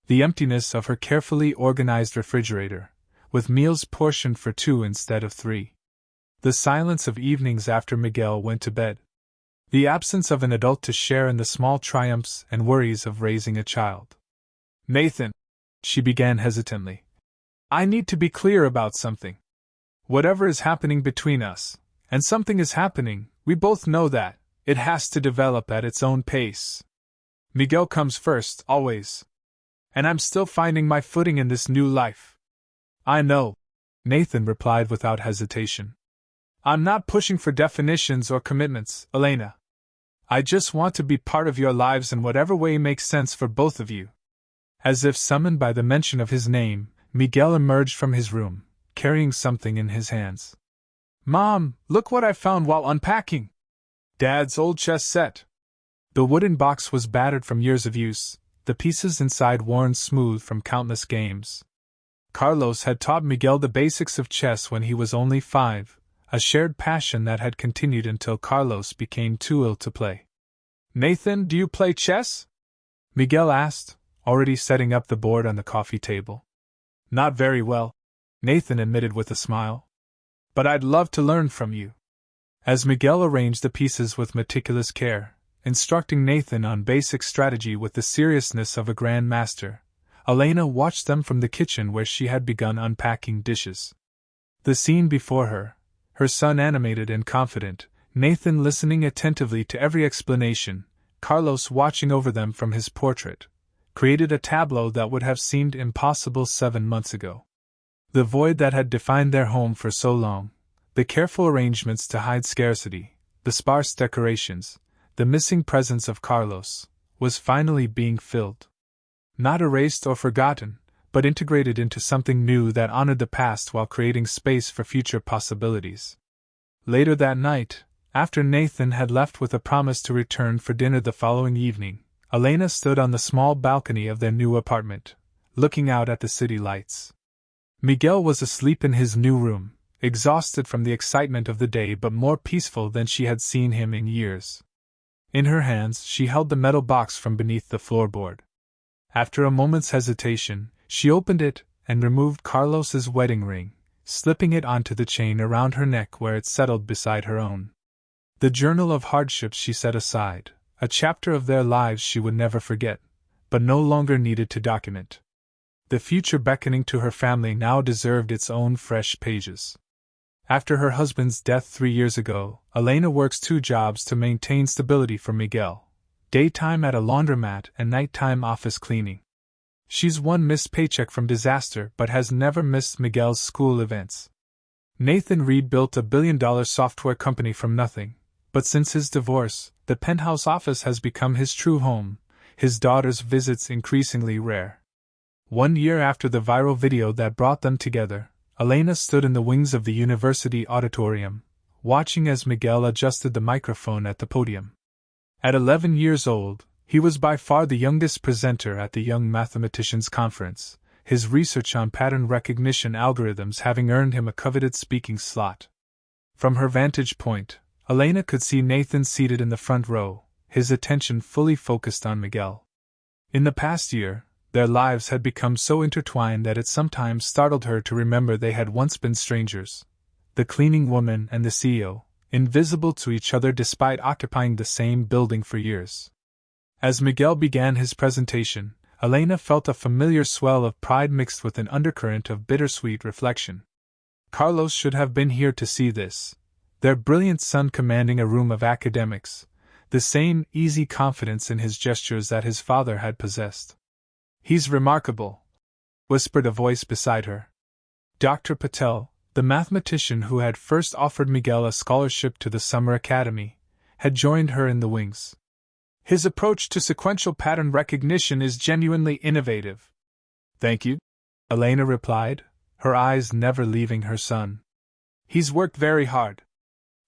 The emptiness of her carefully organized refrigerator, with meals portioned for 2 instead of 3. The silence of evenings after Miguel went to bed. The absence of an adult to share in the small triumphs and worries of raising a child. Nathan, she began hesitantly. I need to be clear about something. Whatever is happening between us, and something is happening, we both know that, it has to develop at its own pace. Miguel comes first, always. And I'm still finding my footing in this new life. I know, Nathan replied without hesitation. I'm not pushing for definitions or commitments, Elena. I just want to be part of your lives in whatever way makes sense for both of you. As if summoned by the mention of his name, Miguel emerged from his room, carrying something in his hands. Mom, look what I found while unpacking! Dad's old chess set. The wooden box was battered from years of use, the pieces inside worn smooth from countless games. Carlos had taught Miguel the basics of chess when he was only 5, a shared passion that had continued until Carlos became too ill to play. Nathan, do you play chess? Miguel asked, already setting up the board on the coffee table. Not very well, Nathan admitted with a smile. But I'd love to learn from you. As Miguel arranged the pieces with meticulous care, instructing Nathan on basic strategy with the seriousness of a grand master, Elena watched them from the kitchen where she had begun unpacking dishes. The scene before her, her son animated and confident, Nathan listening attentively to every explanation, Carlos watching over them from his portrait, created a tableau that would have seemed impossible 7 months ago. The void that had defined their home for so long, the careful arrangements to hide scarcity, the sparse decorations, the missing presence of Carlos, was finally being filled. Not erased or forgotten, but integrated into something new that honored the past while creating space for future possibilities. Later that night, after Nathan had left with a promise to return for dinner the following evening, Elena stood on the small balcony of their new apartment, looking out at the city lights. Miguel was asleep in his new room, exhausted from the excitement of the day but more peaceful than she had seen him in years. In her hands she held the metal box from beneath the floorboard. After a moment's hesitation, she opened it and removed Carlos's wedding ring, slipping it onto the chain around her neck where it settled beside her own. The journal of hardships she set aside, a chapter of their lives she would never forget, but no longer needed to document. The future beckoning to her family now deserved its own fresh pages. After her husband's death 3 years ago, Elena works 2 jobs to maintain stability for Miguel, daytime at a laundromat and nighttime office cleaning. She's one missed paycheck from disaster but has never missed Miguel's school events. Nathan Reed built a billion-dollar software company from nothing, but since his divorce, the penthouse office has become his true home, his daughter's visits increasingly rare. 1 year after the viral video that brought them together, Elena stood in the wings of the university auditorium, watching as Miguel adjusted the microphone at the podium. At 11 years old, he was by far the youngest presenter at the Young Mathematicians Conference, his research on pattern recognition algorithms having earned him a coveted speaking slot. From her vantage point, Elena could see Nathan seated in the front row, his attention fully focused on Miguel. In the past year, their lives had become so intertwined that it sometimes startled her to remember they had once been strangers. The cleaning woman and the CEO, invisible to each other despite occupying the same building for years. As Miguel began his presentation, Elena felt a familiar swell of pride mixed with an undercurrent of bittersweet reflection. Carlos should have been here to see this, their brilliant son commanding a room of academics, the same easy confidence in his gestures that his father had possessed. "He's remarkable," whispered a voice beside her. Dr. Patel, the mathematician who had first offered Miguel a scholarship to the summer academy, had joined her in the wings. "His approach to sequential pattern recognition is genuinely innovative." "Thank you," Elena replied, her eyes never leaving her son. "He's worked very hard."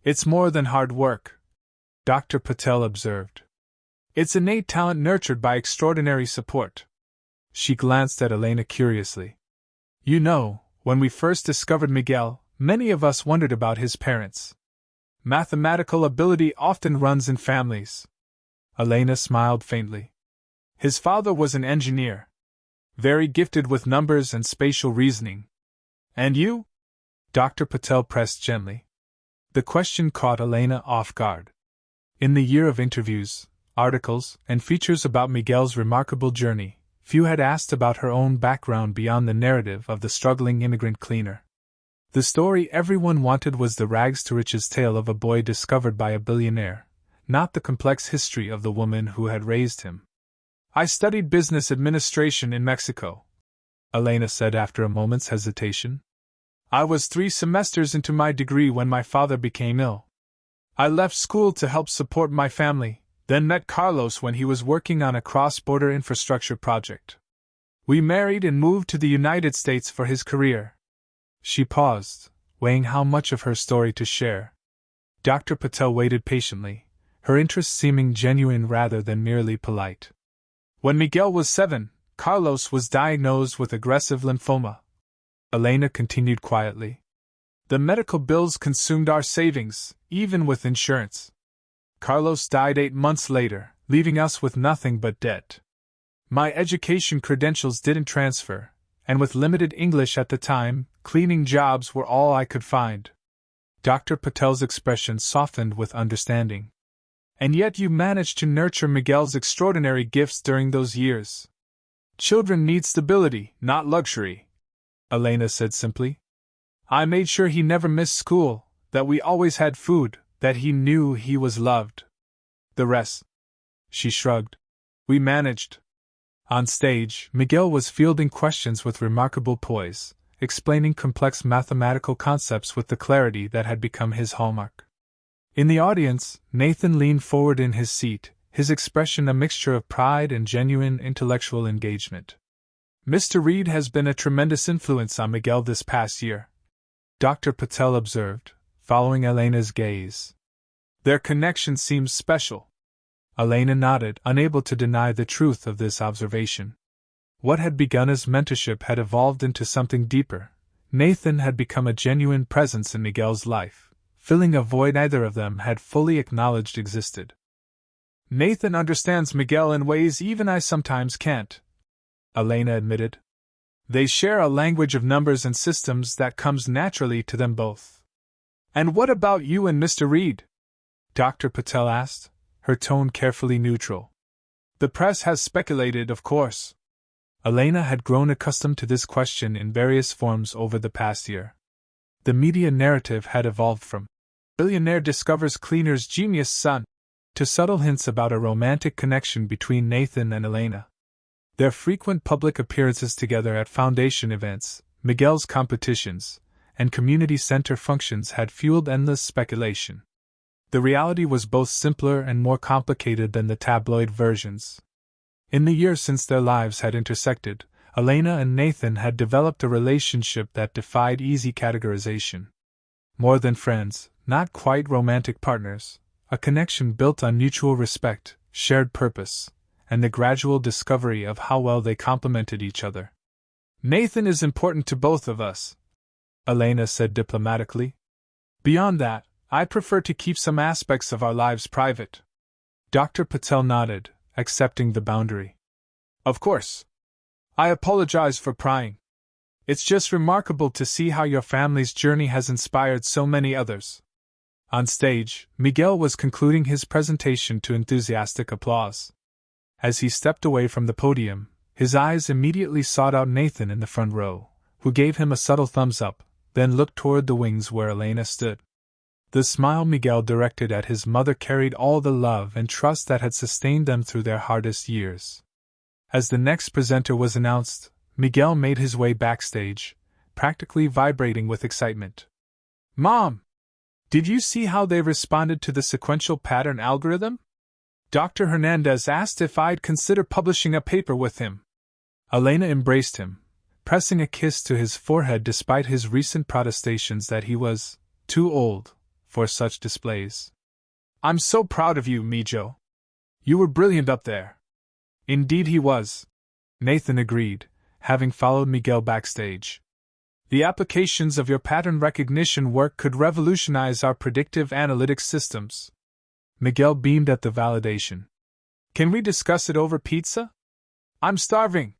"It's more than hard work," Dr. Patel observed. "It's innate talent nurtured by extraordinary support." She glanced at Elena curiously. "You know, when we first discovered Miguel, many of us wondered about his parents. Mathematical ability often runs in families." Elena smiled faintly. "His father was an engineer. Very gifted with numbers and spatial reasoning." "And you?" Dr. Patel pressed gently. The question caught Elena off guard. In the year of interviews, articles, and features about Miguel's remarkable journey, few had asked about her own background beyond the narrative of the struggling immigrant cleaner. The story everyone wanted was the rags-to-riches tale of a boy discovered by a billionaire, not the complex history of the woman who had raised him. "I studied business administration in Mexico," Elena said after a moment's hesitation. "I was 3 semesters into my degree when my father became ill. I left school to help support my family, then met Carlos when he was working on a cross-border infrastructure project. We married and moved to the United States for his career." She paused, weighing how much of her story to share. Dr. Patel waited patiently, her interest seeming genuine rather than merely polite. "When Miguel was 7, Carlos was diagnosed with aggressive lymphoma," Elena continued quietly. "The medical bills consumed our savings, even with insurance. Carlos died 8 months later, leaving us with nothing but debt. My education credentials didn't transfer, and with limited English at the time, cleaning jobs were all I could find." Dr. Patel's expression softened with understanding. "And yet you managed to nurture Miguel's extraordinary gifts during those years." "Children need stability, not luxury," Elena said simply. "I made sure he never missed school, that we always had food, that he knew he was loved. The rest," she shrugged, "we managed." On stage, Miguel was fielding questions with remarkable poise, explaining complex mathematical concepts with the clarity that had become his hallmark. In the audience, Nathan leaned forward in his seat, his expression a mixture of pride and genuine intellectual engagement. "Mr. Reed has been a tremendous influence on Miguel this past year," Dr. Patel observed, following Elena's gaze. "Their connection seems special." Elena nodded, unable to deny the truth of this observation. What had begun as mentorship had evolved into something deeper. Nathan had become a genuine presence in Miguel's life, filling a void neither of them had fully acknowledged existed. "Nathan understands Miguel in ways even I sometimes can't," Elena admitted. "They share a language of numbers and systems that comes naturally to them both." "And what about you and Mr. Reed?" Dr. Patel asked, her tone carefully neutral. "The press has speculated, of course." Elena had grown accustomed to this question in various forms over the past year. The media narrative had evolved from "Millionaire discovers cleaner's genius son" to subtle hints about a romantic connection between Nathan and Elena. Their frequent public appearances together at foundation events, Miguel's competitions, and community center functions had fueled endless speculation. The reality was both simpler and more complicated than the tabloid versions. In the years since their lives had intersected, Elena and Nathan had developed a relationship that defied easy categorization. More than friends, not quite romantic partners, a connection built on mutual respect, shared purpose, and the gradual discovery of how well they complemented each other. "Nathan is important to both of us," Elena said diplomatically. "Beyond that, I prefer to keep some aspects of our lives private." Dr. Patel nodded, accepting the boundary. "Of course. I apologize for prying. It's just remarkable to see how your family's journey has inspired so many others." On stage, Miguel was concluding his presentation to enthusiastic applause. As he stepped away from the podium, his eyes immediately sought out Nathan in the front row, who gave him a subtle thumbs up, then looked toward the wings where Elena stood. The smile Miguel directed at his mother carried all the love and trust that had sustained them through their hardest years. As the next presenter was announced, Miguel made his way backstage, practically vibrating with excitement. "Mom! Did you see how they responded to the sequential pattern algorithm? Dr. Hernandez asked if I'd consider publishing a paper with him." Elena embraced him, pressing a kiss to his forehead despite his recent protestations that he was too old for such displays. "I'm so proud of you, Mijo. You were brilliant up there." "Indeed he was," Nathan agreed, having followed Miguel backstage. "The applications of your pattern recognition work could revolutionize our predictive analytics systems." Miguel beamed at the validation. "Can we discuss it over pizza? I'm starving."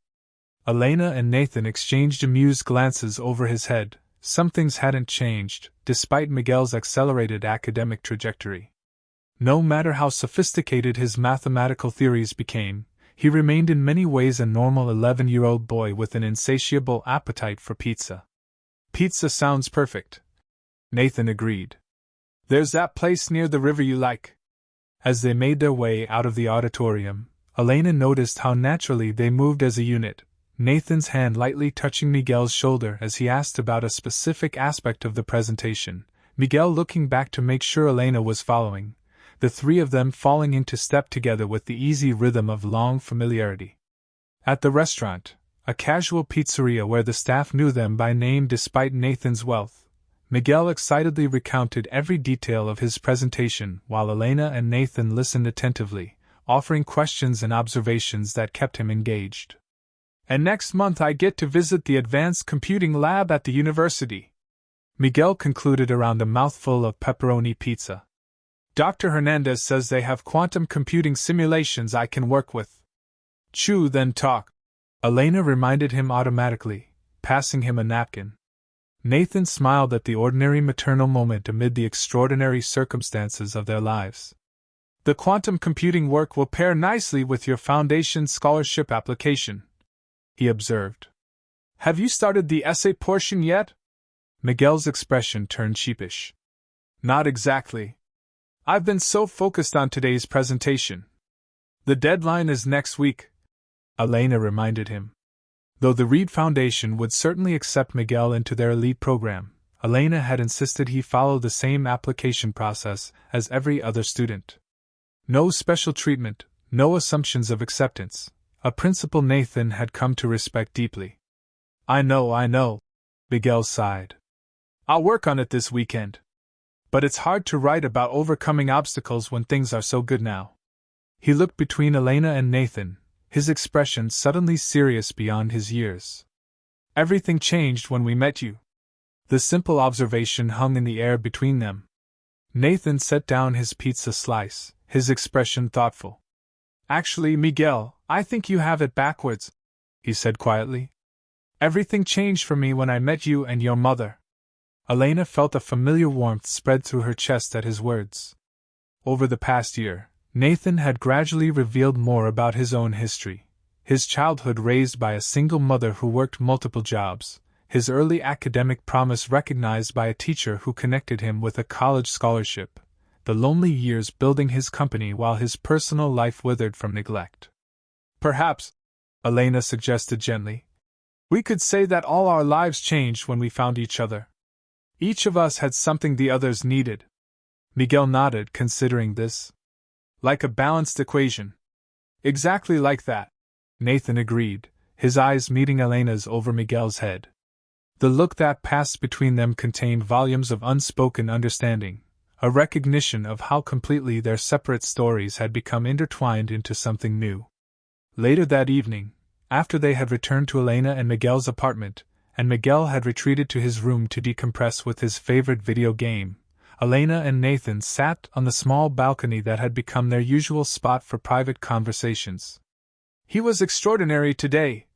Elena and Nathan exchanged amused glances over his head. Some things hadn't changed, despite Miguel's accelerated academic trajectory. No matter how sophisticated his mathematical theories became, he remained in many ways a normal 11-year-old boy with an insatiable appetite for pizza. "Pizza sounds perfect," Nathan agreed. "There's that place near the river you like." As they made their way out of the auditorium, Elena noticed how naturally they moved as a unit, Nathan's hand lightly touching Miguel's shoulder as he asked about a specific aspect of the presentation, Miguel looking back to make sure Elena was following, the three of them falling into step together with the easy rhythm of long familiarity. At the restaurant, a casual pizzeria where the staff knew them by name despite Nathan's wealth, Miguel excitedly recounted every detail of his presentation while Elena and Nathan listened attentively, offering questions and observations that kept him engaged. "And next month I get to visit the Advanced Computing Lab at the university," Miguel concluded around a mouthful of pepperoni pizza. "Dr. Hernandez says they have quantum computing simulations I can work with." "Chew then talk," Elena reminded him automatically, passing him a napkin. Nathan smiled at the ordinary maternal moment amid the extraordinary circumstances of their lives. "The quantum computing work will pair nicely with your foundation scholarship application," he observed. "Have you started the essay portion yet?" Miguel's expression turned sheepish. "Not exactly. I've been so focused on today's presentation. The deadline is next week," Elena reminded him. Though the Reed Foundation would certainly accept Miguel into their elite program, Elena had insisted he follow the same application process as every other student. No special treatment, no assumptions of acceptance, a principle Nathan had come to respect deeply. I know, Miguel sighed. "I'll work on it this weekend. But it's hard to write about overcoming obstacles when things are so good now." He looked between Elena and Nathan, his expression suddenly serious beyond his years. "Everything changed when we met you." The simple observation hung in the air between them. Nathan set down his pizza slice, his expression thoughtful. "Actually, Miguel, I think you have it backwards," he said quietly. "Everything changed for me when I met you and your mother." Elena felt a familiar warmth spread through her chest at his words. Over the past year, Nathan had gradually revealed more about his own history. His childhood raised by a single mother who worked multiple jobs, his early academic promise recognized by a teacher who connected him with a college scholarship, the lonely years building his company while his personal life withered from neglect. Perhaps, Elena suggested gently. We could say that all our lives changed when we found each other. Each of us had something the others needed. Miguel nodded, considering this. Like a balanced equation. Exactly like that, Nathan agreed, his eyes meeting Elena's over Miguel's head. The look that passed between them contained volumes of unspoken understanding, a recognition of how completely their separate stories had become intertwined into something new. Later that evening, after they had returned to Elena and Miguel's apartment, and Miguel had retreated to his room to decompress with his favorite video game, Elena and Nathan sat on the small balcony that had become their usual spot for private conversations. He was extraordinary today,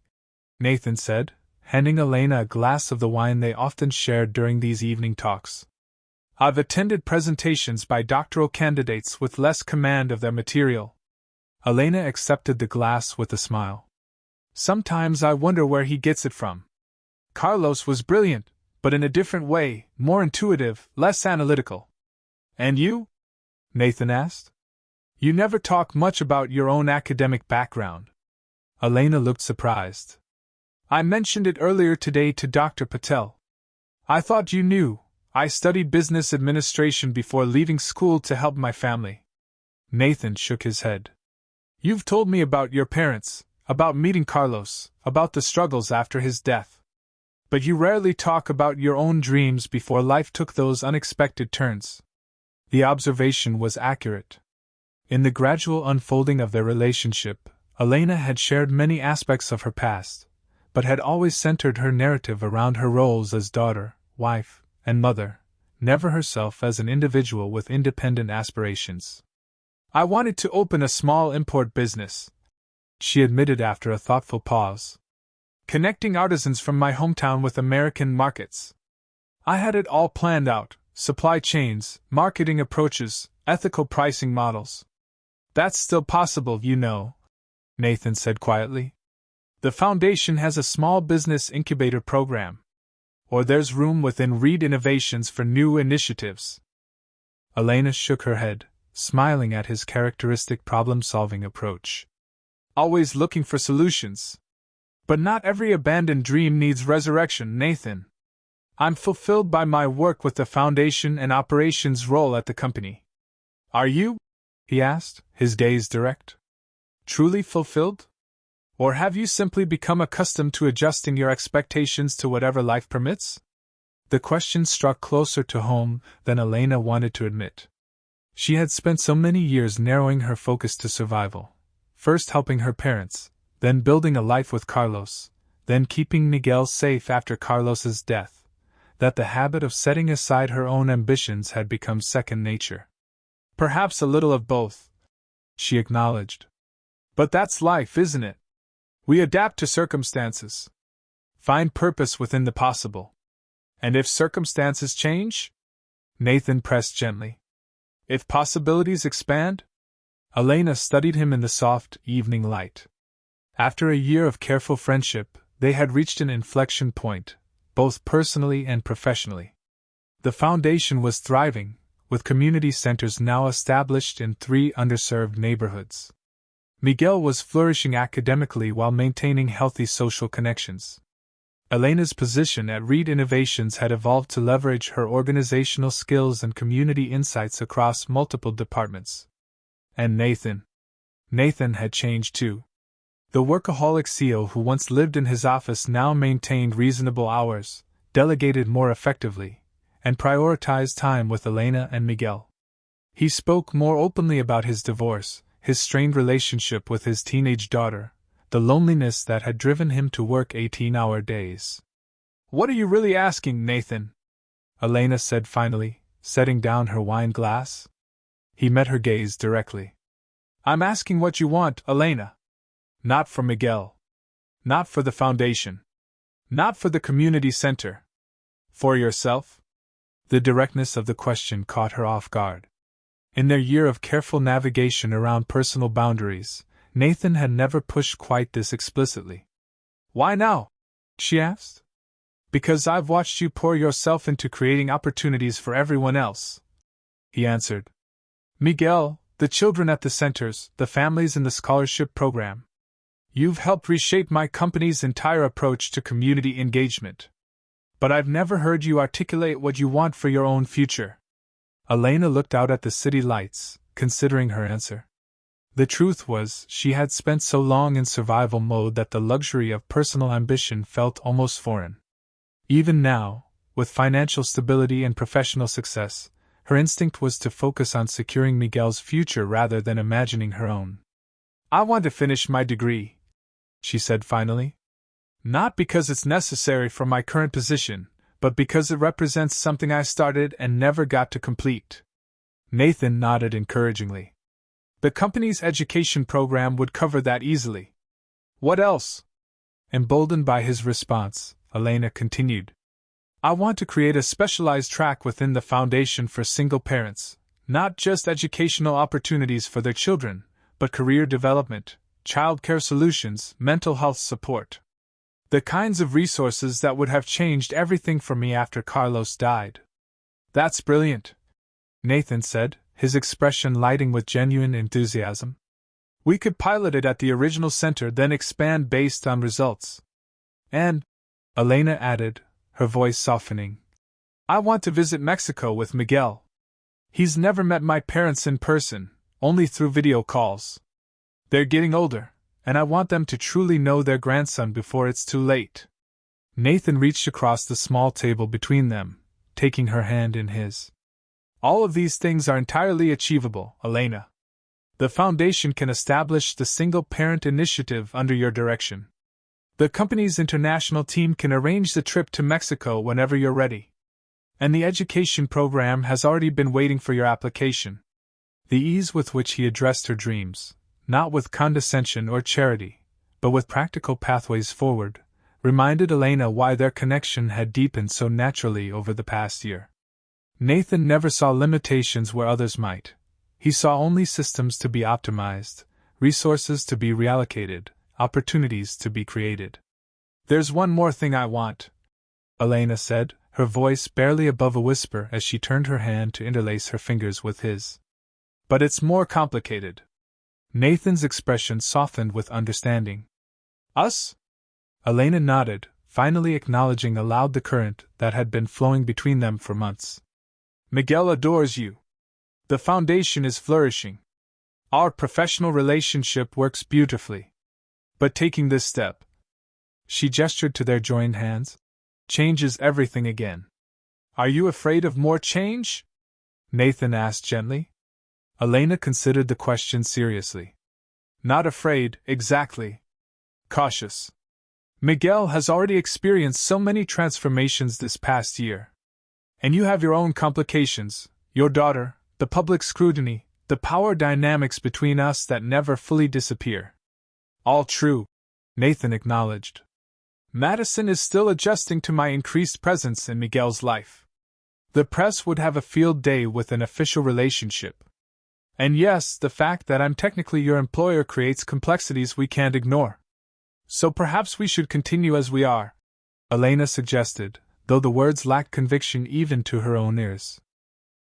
Nathan said, handing Elena a glass of the wine they often shared during these evening talks. I've attended presentations by doctoral candidates with less command of their material. Elena accepted the glass with a smile. Sometimes I wonder where he gets it from. Carlos was brilliant, but in a different way, more intuitive, less analytical. And you? Nathan asked. You never talk much about your own academic background. Elena looked surprised. I mentioned it earlier today to Dr. Patel. I thought you knew. I studied business administration before leaving school to help my family. Nathan shook his head. You've told me about your parents, about meeting Carlos, about the struggles after his death. But you rarely talk about your own dreams before life took those unexpected turns. The observation was accurate. In the gradual unfolding of their relationship, Elena had shared many aspects of her past, but had always centered her narrative around her roles as daughter, wife, and mother, never herself as an individual with independent aspirations. I wanted to open a small import business, she admitted after a thoughtful pause. Connecting artisans from my hometown with American markets. I had it all planned out, supply chains, marketing approaches, ethical pricing models. That's still possible, you know, Nathan said quietly. The foundation has a small business incubator program. Or there's room within Reed Innovations for new initiatives. Elena shook her head, smiling at his characteristic problem-solving approach. Always looking for solutions. But not every abandoned dream needs resurrection, Nathan. I'm fulfilled by my work with the foundation and operations role at the company. Are you? He asked, his gaze direct. Truly fulfilled? Or have you simply become accustomed to adjusting your expectations to whatever life permits? The question struck closer to home than Elena wanted to admit. She had spent so many years narrowing her focus to survival, first helping her parents, then building a life with Carlos, then keeping Miguel safe after Carlos's death, that the habit of setting aside her own ambitions had become second nature. Perhaps a little of both, she acknowledged. But that's life, isn't it? We adapt to circumstances. Find purpose within the possible. And if circumstances change? Nathan pressed gently. If possibilities expand? Elena studied him in the soft, evening light. After a year of careful friendship, they had reached an inflection point, both personally and professionally. The foundation was thriving, with community centers now established in 3 underserved neighborhoods. Miguel was flourishing academically while maintaining healthy social connections. Elena's position at Reed Innovations had evolved to leverage her organizational skills and community insights across multiple departments. And Nathan had changed too. The workaholic CEO who once lived in his office now maintained reasonable hours, delegated more effectively, and prioritized time with Elena and Miguel. He spoke more openly about his divorce, his strained relationship with his teenage daughter, the loneliness that had driven him to work 18-hour days. What are you really asking, Nathan? Elena said finally, setting down her wine glass. He met her gaze directly. I'm asking what you want, Elena. Not for Miguel. Not for the foundation. Not for the community center. For yourself? The directness of the question caught her off guard. In their year of careful navigation around personal boundaries, Nathan had never pushed quite this explicitly. Why now? She asked. Because I've watched you pour yourself into creating opportunities for everyone else, he answered. Miguel, the children at the centers, the families in the scholarship program. You've helped reshape my company's entire approach to community engagement. But I've never heard you articulate what you want for your own future. Elena looked out at the city lights, considering her answer. The truth was, she had spent so long in survival mode that the luxury of personal ambition felt almost foreign. Even now, with financial stability and professional success, her instinct was to focus on securing Miguel's future rather than imagining her own. I want to finish my degree, she said finally. Not because it's necessary for my current position, but because it represents something I started and never got to complete. Nathan nodded encouragingly. The company's education program would cover that easily. What else? Emboldened by his response, Elena continued. I want to create a specialized track within the foundation for single parents, not just educational opportunities for their children, but career development, childcare solutions, mental health support. The kinds of resources that would have changed everything for me after Carlos died. That's brilliant, Nathan said, his expression lighting with genuine enthusiasm. We could pilot it at the original center, then expand based on results. And, Elena added, her voice softening, I want to visit Mexico with Miguel. He's never met my parents in person, only through video calls. They're getting older, and I want them to truly know their grandson before it's too late. Nathan reached across the small table between them, taking her hand in his. All of these things are entirely achievable, Elena. The foundation can establish the single-parent initiative under your direction. The company's international team can arrange the trip to Mexico whenever you're ready. And the education program has already been waiting for your application. The ease with which he addressed her dreams, not with condescension or charity, but with practical pathways forward, reminded Elena why their connection had deepened so naturally over the past year. Nathan never saw limitations where others might. He saw only systems to be optimized, resources to be reallocated, opportunities to be created. There's one more thing I want, Elena said, her voice barely above a whisper as she turned her hand to interlace her fingers with his. But it's more complicated. Nathan's expression softened with understanding. Us? Elena nodded, finally acknowledging aloud the current that had been flowing between them for months. Miguel adores you. The foundation is flourishing. Our professional relationship works beautifully. But taking this step, she gestured to their joined hands, changes everything again. Are you afraid of more change? Nathan asked gently. Elena considered the question seriously. Not afraid, exactly. Cautious. Miguel has already experienced so many transformations this past year. And you have your own complications, your daughter, the public scrutiny, the power dynamics between us that never fully disappear. All true, Nathan acknowledged. Madison is still adjusting to my increased presence in Miguel's life. The press would have a field day with an official relationship. And yes, the fact that I'm technically your employer creates complexities we can't ignore. So perhaps we should continue as we are, Elena suggested, though the words lacked conviction even to her own ears.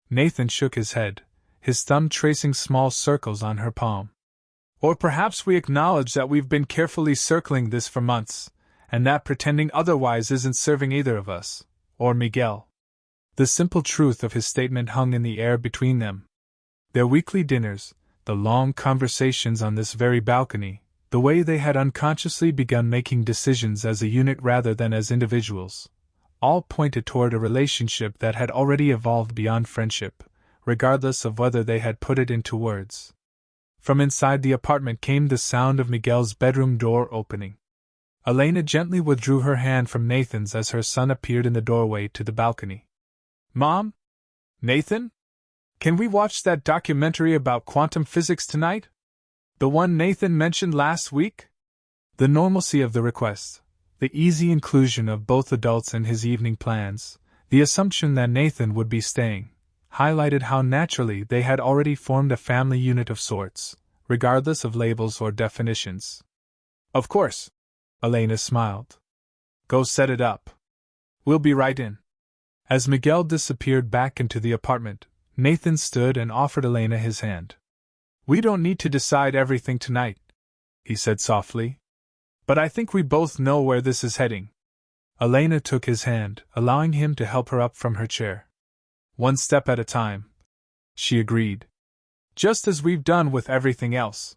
Nathan shook his head, his thumb tracing small circles on her palm. Or perhaps we acknowledge that we've been carefully circling this for months, and that pretending otherwise isn't serving either of us, or Miguel. The simple truth of his statement hung in the air between them. Their weekly dinners, the long conversations on this very balcony, the way they had unconsciously begun making decisions as a unit rather than as individuals, all pointed toward a relationship that had already evolved beyond friendship, regardless of whether they had put it into words. From inside the apartment came the sound of Miguel's bedroom door opening. Elena gently withdrew her hand from Nathan's as her son appeared in the doorway to the balcony. Mom? Nathan? Can we watch that documentary about quantum physics tonight? The one Nathan mentioned last week? The normalcy of the request, the easy inclusion of both adults in his evening plans, the assumption that Nathan would be staying, highlighted how naturally they had already formed a family unit of sorts, regardless of labels or definitions. Of course, Elena smiled. Go set it up. We'll be right in. As Miguel disappeared back into the apartment, Nathan stood and offered Elena his hand. We don't need to decide everything tonight, he said softly. But I think we both know where this is heading. Elena took his hand, allowing him to help her up from her chair. One step at a time, she agreed. Just as we've done with everything else.